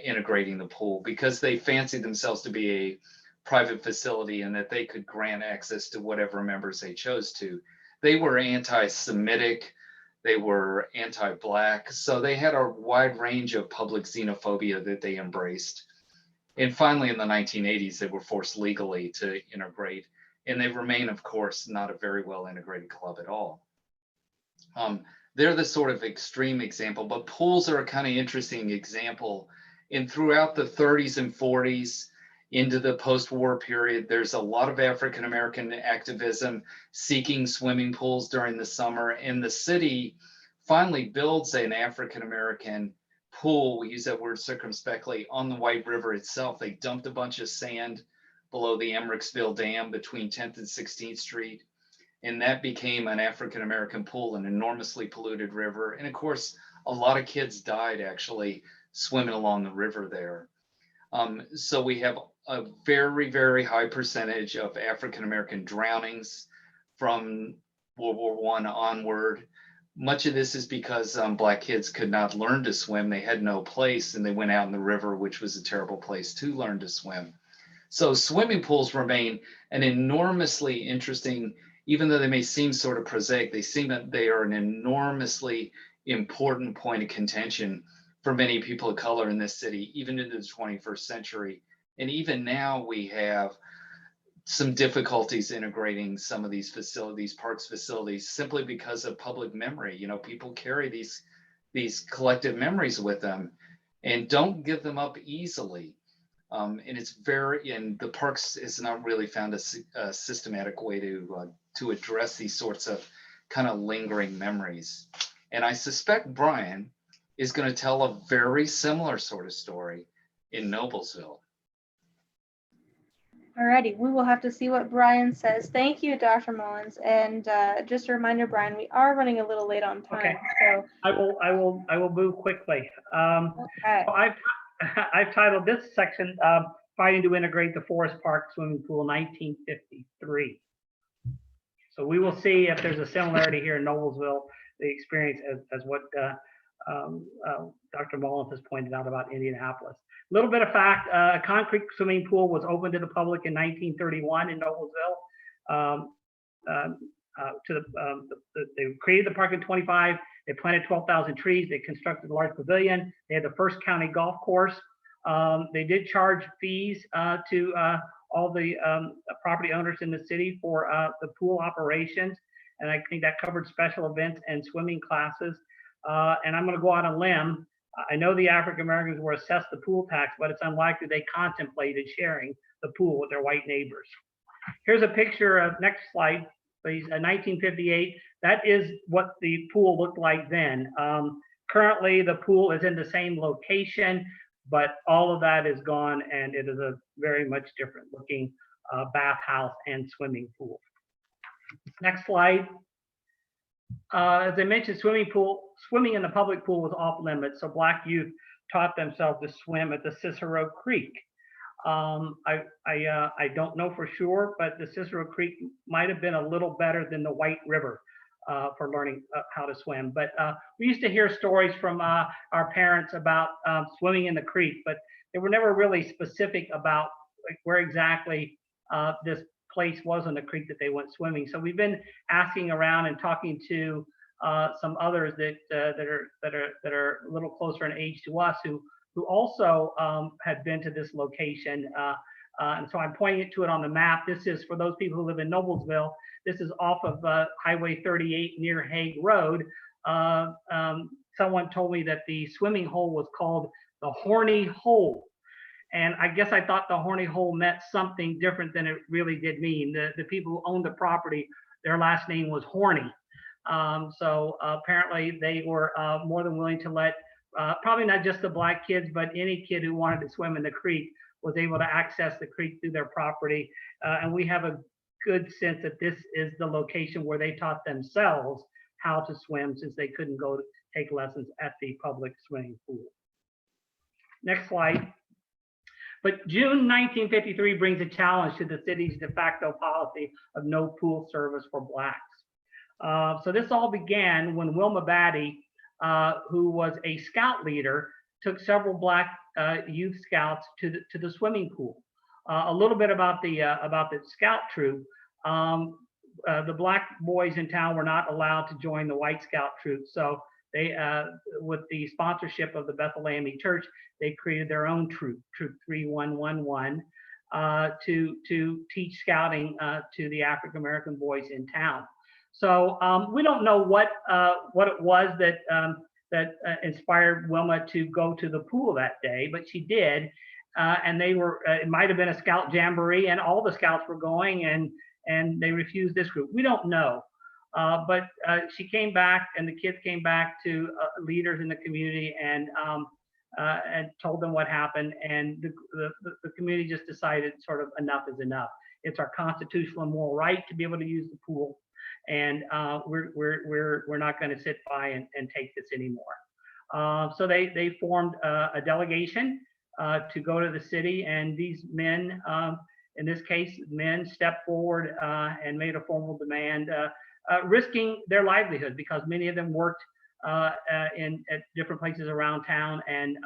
integrating the pool because they fancied themselves to be a private facility and that they could grant access to whatever members they chose to. They were anti-Semitic, they were anti-Black, so they had a wide range of public xenophobia that they embraced. And finally, in the 1980s, they were forced legally to integrate, and they remain, of course, not a very well integrated club at all. They're the sort of extreme example, but pools are a kind of interesting example. And throughout the 30s and 40s into the post-war period, there's a lot of African-American activism seeking swimming pools during the summer. And the city finally builds an African-American pool, we use that word circumspectly, on the White River itself. They dumped a bunch of sand below the Emmericksville Dam between 10th and 16th Street. And that became an African-American pool, an enormously polluted river. And of course, a lot of kids died actually swimming along the river there. So we have a very, very high percentage of African-American drownings from World War I onward. Much of this is because Black kids could not learn to swim. They had no place and they went out in the river, which was a terrible place to learn to swim. So swimming pools remain an enormously interesting, even though they may seem sort of prosaic, they seem that they are an enormously important point of contention for many people of color in this city, even into the 21st century. And even now we have some difficulties integrating some of these facilities, parks facilities, simply because of public memory. You know, people carry these collective memories with them and don't give them up easily. And the parks has not really found a systematic way to address these sorts of kind of lingering memories. And I suspect Brian is going to tell a very similar sort of story in Noblesville. Alrighty, we will have to see what Brian says. Thank you, Dr. Mullins. And just a reminder, Brian, we are running a little late on time. Okay. So I will move quickly. okay. So I've titled this section "Fighting to Integrate the Forest Park Swimming Pool 1953." So we will see if there's a similarity here in Noblesville, the experience as what Dr. Mullins has pointed out about Indianapolis. A little bit of fact: a concrete swimming pool was opened to the public in 1931 in Noblesville. They created the park in 25. They planted 12,000 trees. They constructed a large pavilion. They had the first county golf course. They did charge fees to all the property owners in the city for the pool operations. And I think that covered special events and swimming classes. And I'm going to go out on a limb. I know the African Americans were assessed the pool tax, but it's unlikely they contemplated sharing the pool with their white neighbors. Here's a picture of, next slide, please, 1958. That is what the pool looked like then. Currently, the pool is in the same location, but all of that is gone, and it is a very much different looking bathhouse and swimming pool. Next slide. As I mentioned, swimming in the public pool was off limits, so Black youth taught themselves to swim at the Cicero Creek. I don't know for sure, but the Cicero Creek might have been a little better than the White River for learning how to swim. But we used to hear stories from our parents about swimming in the creek, but they were never really specific about like where exactly this place was on the creek that they went swimming. So we've been asking around and talking to some others that are a little closer in age to us who also had been to this location. And so I'm pointing to it on the map. This is for those people who live in Noblesville. This is off of Highway 38 near Hague Road. Someone told me that the swimming hole was called the Horny Hole. And I guess I thought the Horny Hole meant something different than it really did mean. The people who owned the property, their last name was Horny. So apparently they were more than willing to let probably not just the Black kids, but any kid who wanted to swim in the creek was able to access the creek through their property. And we have a good sense that this is the location where they taught themselves how to swim, since they couldn't go to take lessons at the public swimming pool. Next slide. But June 1953 brings a challenge to the city's de facto policy of no pool service for Blacks. So this all began when Wilma Batty, who was a scout leader, took several Black youth scouts to the swimming pool. A little bit about the scout troop. The Black boys in town were not allowed to join the white scout troop, so they, with the sponsorship of the Bethlehem Church, they created their own troop, Troop 3111, to teach scouting to the African American boys in town. So we don't know what it was that inspired Wilma to go to the pool that day, but she did, and they were. It might have been a scout jamboree, and all the scouts were going, and they refused this group. We don't know, but she came back, and the kids came back to leaders in the community and told them what happened, and the community just decided sort of enough is enough. It's our constitutional and moral right to be able to use the pool. And we're not going to sit by and take this anymore. So they formed a delegation to go to the city, and these men, in this case, men stepped forward and made a formal demand, risking their livelihood because many of them worked at different places around town, and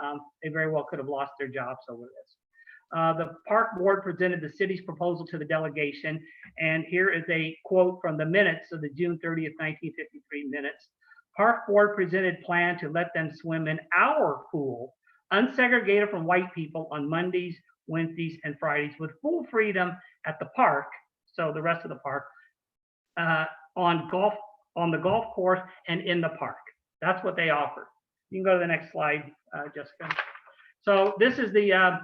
they very well could have lost their jobs over this. The park board presented the city's proposal to the delegation, and here is a quote from the minutes of the June 30th, 1953 minutes. Park board presented plan to let them swim in our pool, unsegregated from white people, on Mondays, Wednesdays, and Fridays, with full freedom at the park, so the rest of the park, on the golf course and in the park. That's what they offered. You can go to the next slide, Jessica. So this is the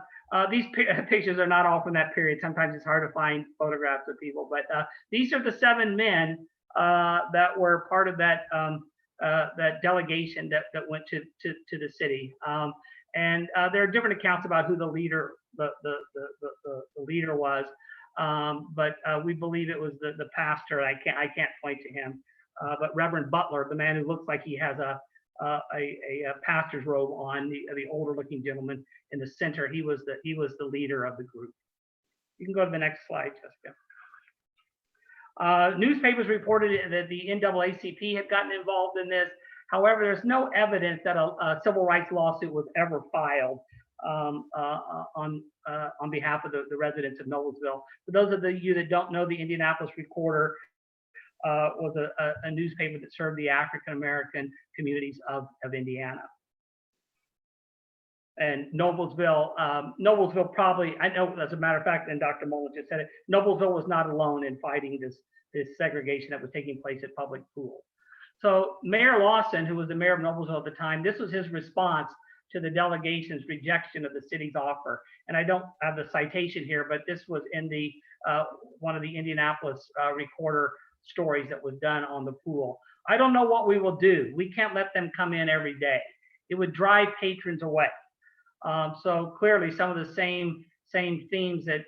these pictures are not all from that period. Sometimes it's hard to find photographs of people, but these are the 7 men that were part of that that delegation that went to the city. And there are different accounts about who the leader the leader was. but we believe it was the pastor. I can't point to him, but Reverend Butler, the man who looks like he has a pastor's robe on, the older looking gentleman in the center. He was the leader of the group. You can go to the next slide, Jessica. Newspapers reported that the NAACP had gotten involved in this. However, there's no evidence that a civil rights lawsuit was ever filed on behalf of the residents of Noblesville. For those of you that don't know, the Indianapolis Recorder was a newspaper that served the African American communities of Indiana. And Noblesville probably, I know as a matter of fact, and Dr. Mullen just said it, Noblesville was not alone in fighting this segregation that was taking place at public schools. So Mayor Lawson, who was the mayor of Noblesville at the time, this was his response to the delegation's rejection of the city's offer. And I don't have the citation here, but this was in the one of the Indianapolis Recorder stories that was done on the pool. I don't know what we will do. We can't let them come in every day. It would drive patrons away. So clearly, some of the same themes that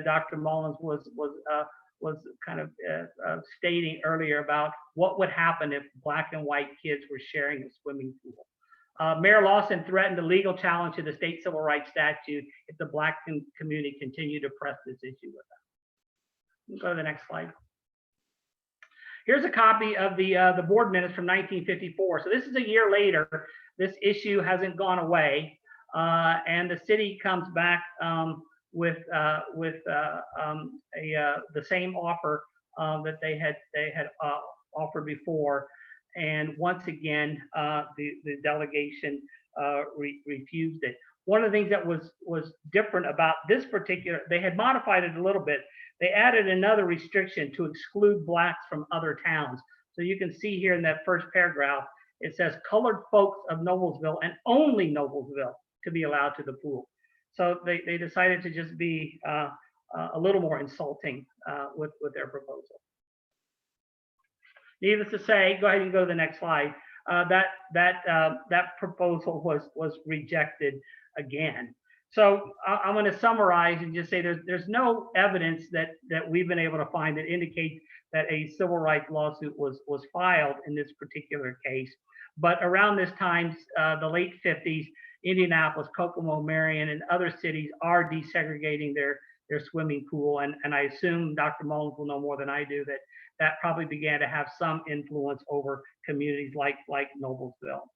Dr. Mullins was kind of stating earlier about what would happen if Black and white kids were sharing a swimming pool. Mayor Lawson threatened a legal challenge to the state civil rights statute if the Black community continued to press this issue with them. Go to the next slide. Here's a copy of the board minutes from 1954. So this is a year later. This issue hasn't gone away. And the city comes back with the same offer that they had offered before, and once again the delegation refused it. One of the things that was different about this particular, they had modified it a little bit. They added another restriction to exclude Blacks from other towns. So you can see here in that first paragraph, it says colored folks of Noblesville and only Noblesville to be allowed to the pool. So they decided to just be a little more insulting with their proposal. Needless to say, go ahead and go to the next slide. That proposal was rejected again. So I'm going to summarize and just say there's no evidence that we've been able to find that indicates that a civil rights lawsuit was filed in this particular case. But around this time, the late 50s, Indianapolis, Kokomo, Marion, and other cities are desegregating their swimming pool. And I assume Dr. Mullins will know more than I do that probably began to have some influence over communities like Noblesville.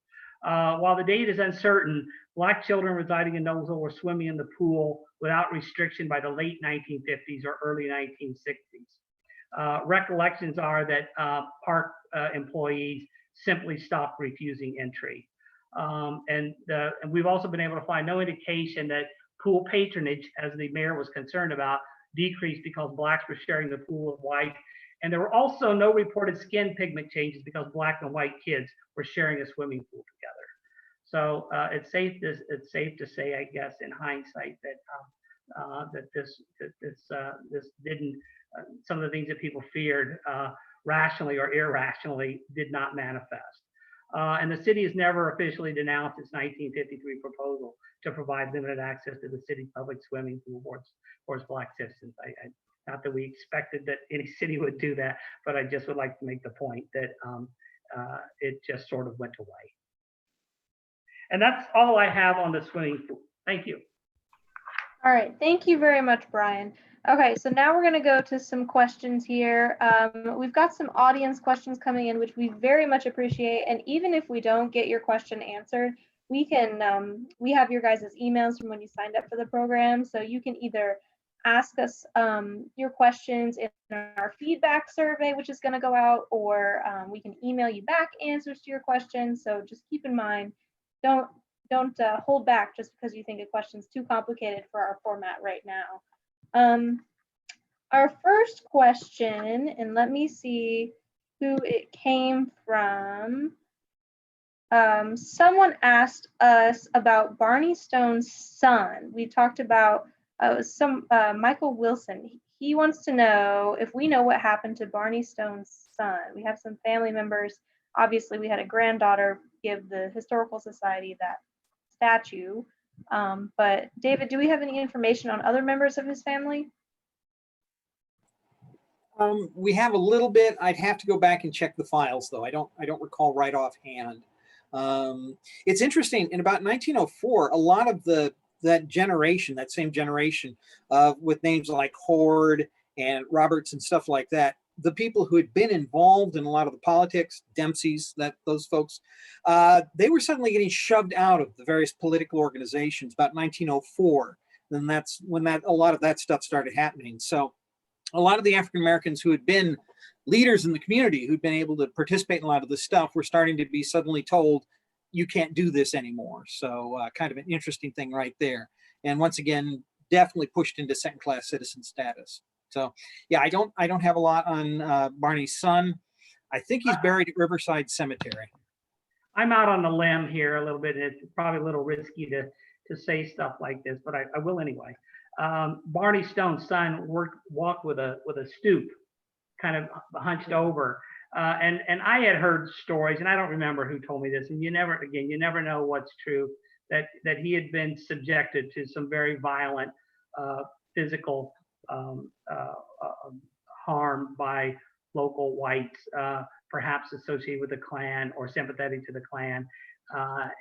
While the date is uncertain, Black children residing in Noblesville were swimming in the pool without restriction by the late 1950s or early 1960s. Recollections are that park employees simply stopped refusing entry. And we've also been able to find no indication that pool patronage, as the mayor was concerned about, decreased because Blacks were sharing the pool with whites. And there were also no reported skin pigment changes because Black and white kids were sharing a swimming pool together. So it's safe to say, I guess, in hindsight, that this didn't, some of the things that people feared rationally or irrationally did not manifest. And the city has never officially denounced its 1953 proposal to provide limited access to the city's public swimming pool for its Black citizens. Not that we expected that any city would do that, but I just would like to make the point that it just sort of went away. And that's all I have on the swimming pool. Thank you. All right, thank you very much, Brian. Okay, so now we're going to go to some questions here. We've got some audience questions coming in, which we very much appreciate. And even if we don't get your question answered, we can, we have your guys' emails from when you signed up for the program. So you can either ask us your questions in our feedback survey, which is going to go out, or we can email you back answers to your questions. So just keep in mind, don't hold back just because you think a question's too complicated for our format right now. Our first question, and let me see who it came from. Someone asked us about Barney Stone's son. We talked about Michael Wilson. He wants to know if we know what happened to Barney Stone's son. We have some family members. Obviously, we had a granddaughter give the Historical Society that statue. But David, do we have any information on other members of his family? We have a little bit. I'd have to go back and check the files, though. I don't recall right offhand. It's interesting. In about 1904, a lot of that same generation, with names like Horde and Roberts and stuff like that, the people who had been involved in a lot of the politics, Dempsey's, those folks, they were suddenly getting shoved out of the various political organizations about 1904. Then that's when a lot of that stuff started happening. So a lot of the African Americans who had been leaders in the community, who'd been able to participate in a lot of this stuff, were starting to be suddenly told, you can't do this anymore. So kind of an interesting thing right there. And once again, definitely pushed into second-class citizen status. So yeah, I don't have a lot on Barney's son. I think he's buried at Riverside Cemetery. I'm out on the limb here a little bit. It's probably a little risky to say stuff like this, but I will anyway. Barney Stone's son walked with a stoop, kind of hunched over. And I had heard stories, and I don't remember who told me this, and you never know what's true, that he had been subjected to some very violent physical harm by local whites, perhaps associated with the Klan or sympathetic to the Klan.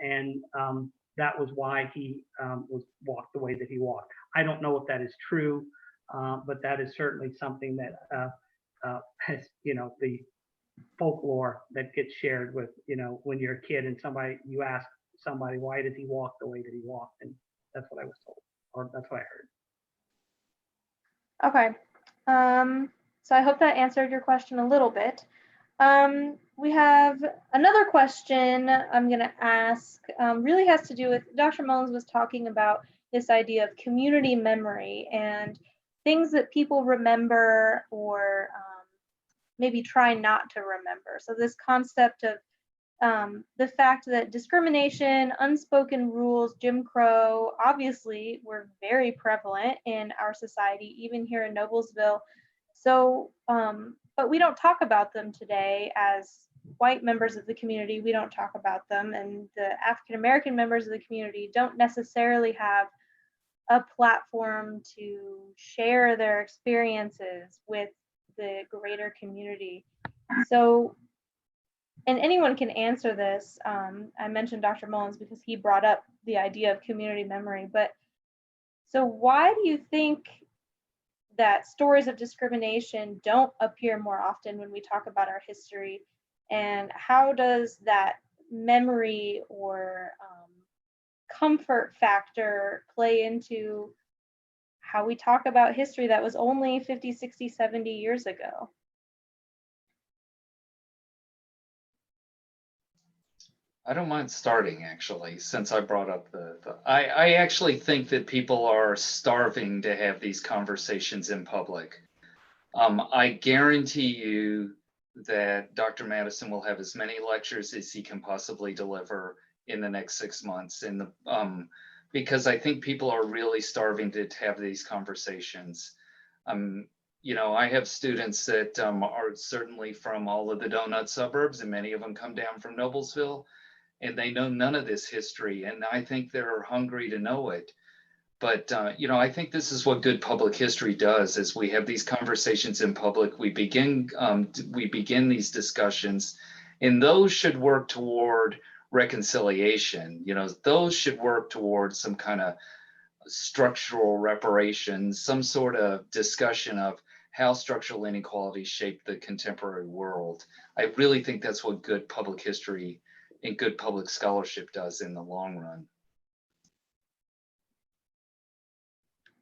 And that was why he was walked the way that he walked. I don't know if that is true, but that is certainly something that has, the folklore that gets shared with, when you're a kid and you ask somebody, why does he walk the way that he walked? And that's what I was told, or that's what I heard. Okay. So I hope that answered your question a little bit. We have another question I'm going to ask, really has to do with, Dr. Mullins was talking about this idea of community memory and things that people remember or maybe try not to remember. So this concept of the fact that discrimination, unspoken rules, Jim Crow, obviously were very prevalent in our society, even here in Noblesville. So, but we don't talk about them today as white members of the community. We don't talk about them, and the African American members of the community don't necessarily have a platform to share their experiences with the greater community. So, and anyone can answer this. I mentioned Dr. Mullins because he brought up the idea of community memory, but so why do you think that stories of discrimination don't appear more often when we talk about our history? And how does that memory or comfort factor play into how we talk about history that was only 50, 60, 70 years ago? I don't mind starting, actually, since I brought up I actually think that people are starving to have these conversations in public. I guarantee you that Dr. Madison will have as many lectures as he can possibly deliver in the next 6 months, because I think people are really starving to have these conversations. I have students that are certainly from all of the donut suburbs, and many of them come down from Noblesville, and they know none of this history, and I think they're hungry to know it. But I think this is what good public history does: is we have these conversations in public. We begin these discussions, and those should work toward reconciliation. Those should work towards some kind of structural reparations, some sort of discussion of how structural inequality shaped the contemporary world. I really think that's what good public history and good public scholarship does in the long run.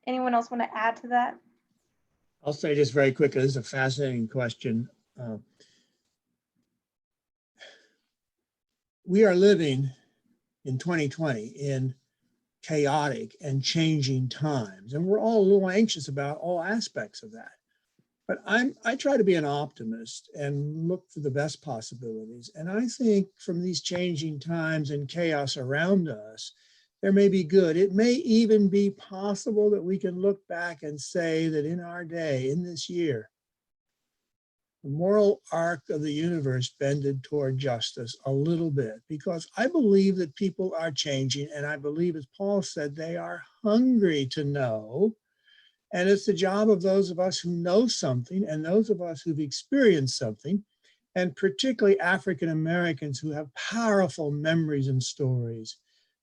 Anyone else want to add to that? I'll say just very quickly, this is a fascinating question. We are living in 2020 in chaotic and changing times, and we're all a little anxious about all aspects of that. But I try to be an optimist and look for the best possibilities. And I think from these changing times and chaos around us, there may be good. It may even be possible that we can look back and say that in our day, in this year, the moral arc of the universe bended toward justice a little bit, because I believe that people are changing. And I believe, as Paul said, they are hungry to know. And it's the job of those of us who know something and those of us who've experienced something, and particularly African Americans who have powerful memories and stories,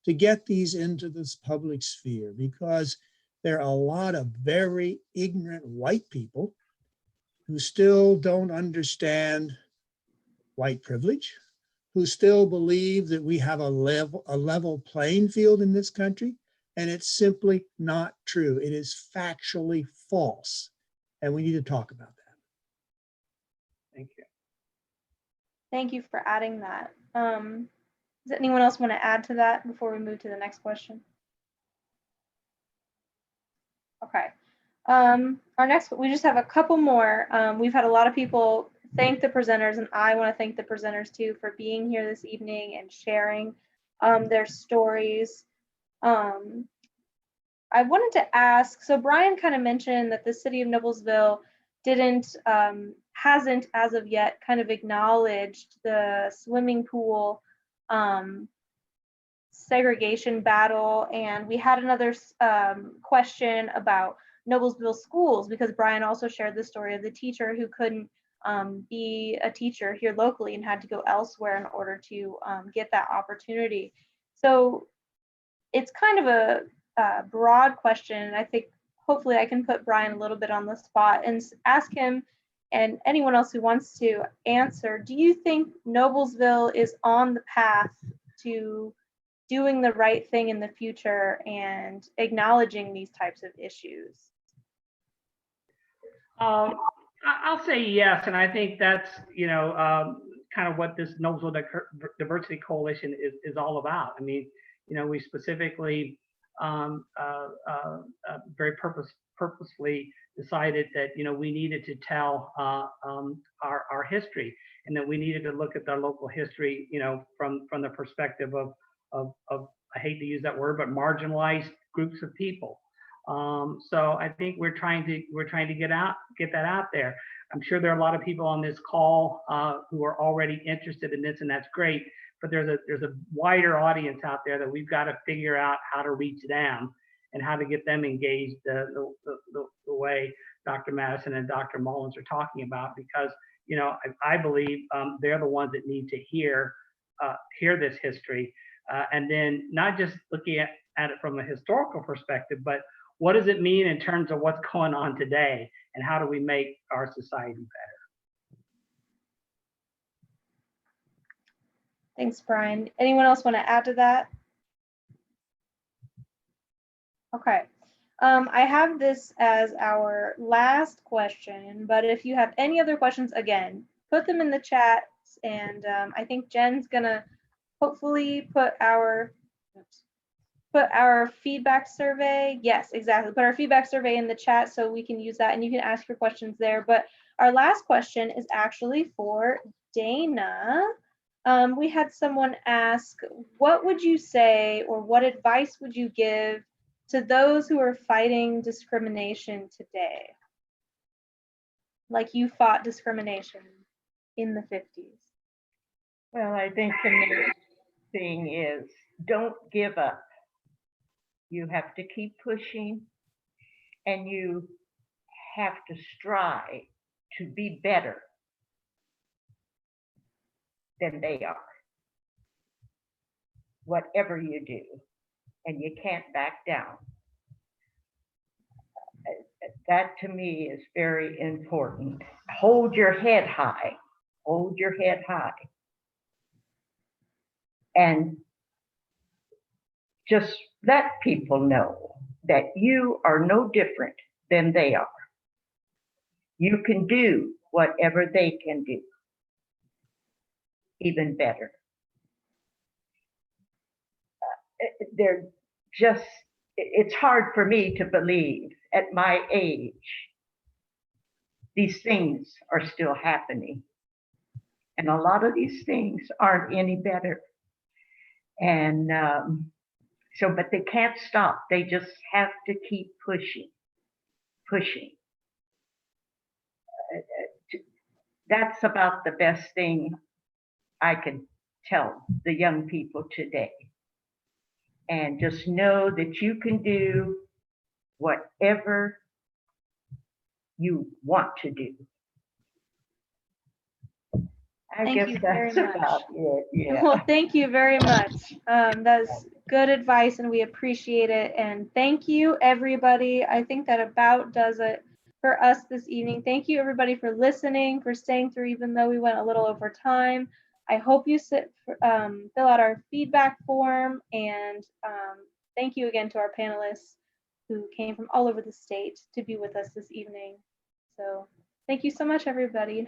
to get these into this public sphere, because there are a lot of very ignorant white people who still don't understand white privilege, who still believe that we have a level playing field in this country. And it's simply not true. It is factually false. And we need to talk about that. Thank you. Thank you for adding that. Does anyone else want to add to that before we move to the next question? Okay. Our next, we just have a couple more. We've had a lot of people thank the presenters, and I want to thank the presenters too for being here this evening and sharing their stories. I wanted to ask, so Brian kind of mentioned that the city of Noblesville hasn't as of yet kind of acknowledged the swimming pool segregation battle. And we had another question about Noblesville schools, because Brian also shared the story of the teacher who couldn't be a teacher here locally and had to go elsewhere in order to get that opportunity. So it's kind of a broad question. I think hopefully I can put Brian a little bit on the spot and ask him, and anyone else who wants to answer, do you think Noblesville is on the path to doing the right thing in the future and acknowledging these types of issues? I'll say yes, and I think that's kind of what this Noblesville Diversity Coalition is all about. I mean, we specifically very purposefully decided that we needed to tell our history, and that we needed to look at our local history from the perspective of I hate to use that word, but marginalized groups of people. So I think we're trying to get that out there. I'm sure there are a lot of people on this call who are already interested in this, and that's great. But there's a wider audience out there that we've got to figure out how to reach them and how to get them engaged the way Dr. Madison and Dr. Mullins are talking about, because I believe they're the ones that need to hear this history, and then not just looking at it from a historical perspective, but what does it mean in terms of what's going on today, and how do we make our society better? Thanks, Brian. Anyone else want to add to that? Okay. I have this as our last question, but if you have any other questions, again, put them in the chat, and I think Jen's gonna hopefully put our feedback survey. Yes, exactly. Put our feedback survey in the chat so we can use that, and you can ask your questions there. But our last question is actually for Dana. We had someone ask, what would you say, or what advice would you give to those who are fighting discrimination today? Like you fought discrimination in the 50s. Well, I think the main thing is don't give up. You have to keep pushing, and you have to strive to be better than they are, whatever you do, and you can't back down. That to me is very important. Hold your head high, hold your head high, and just let people know that you are no different than they are. You can do whatever they can do, even better. It's hard for me to believe at my age, these things are still happening. And a lot of these things aren't any better. And but they can't stop. They just have to keep pushing. That's about the best thing I can tell the young people today. And just know that you can do whatever you want to do. I Thank guess you very that's much. about it. Yeah. Well, thank you very much. That's good advice and we appreciate it. And thank you, everybody. I think that about does it for us this evening. Thank you, everybody, for listening, for staying through, even though we went a little over time. I hope you fill out our feedback form. And thank you again to our panelists who came from all over the state to be with us this evening. So thank you so much, everybody. And have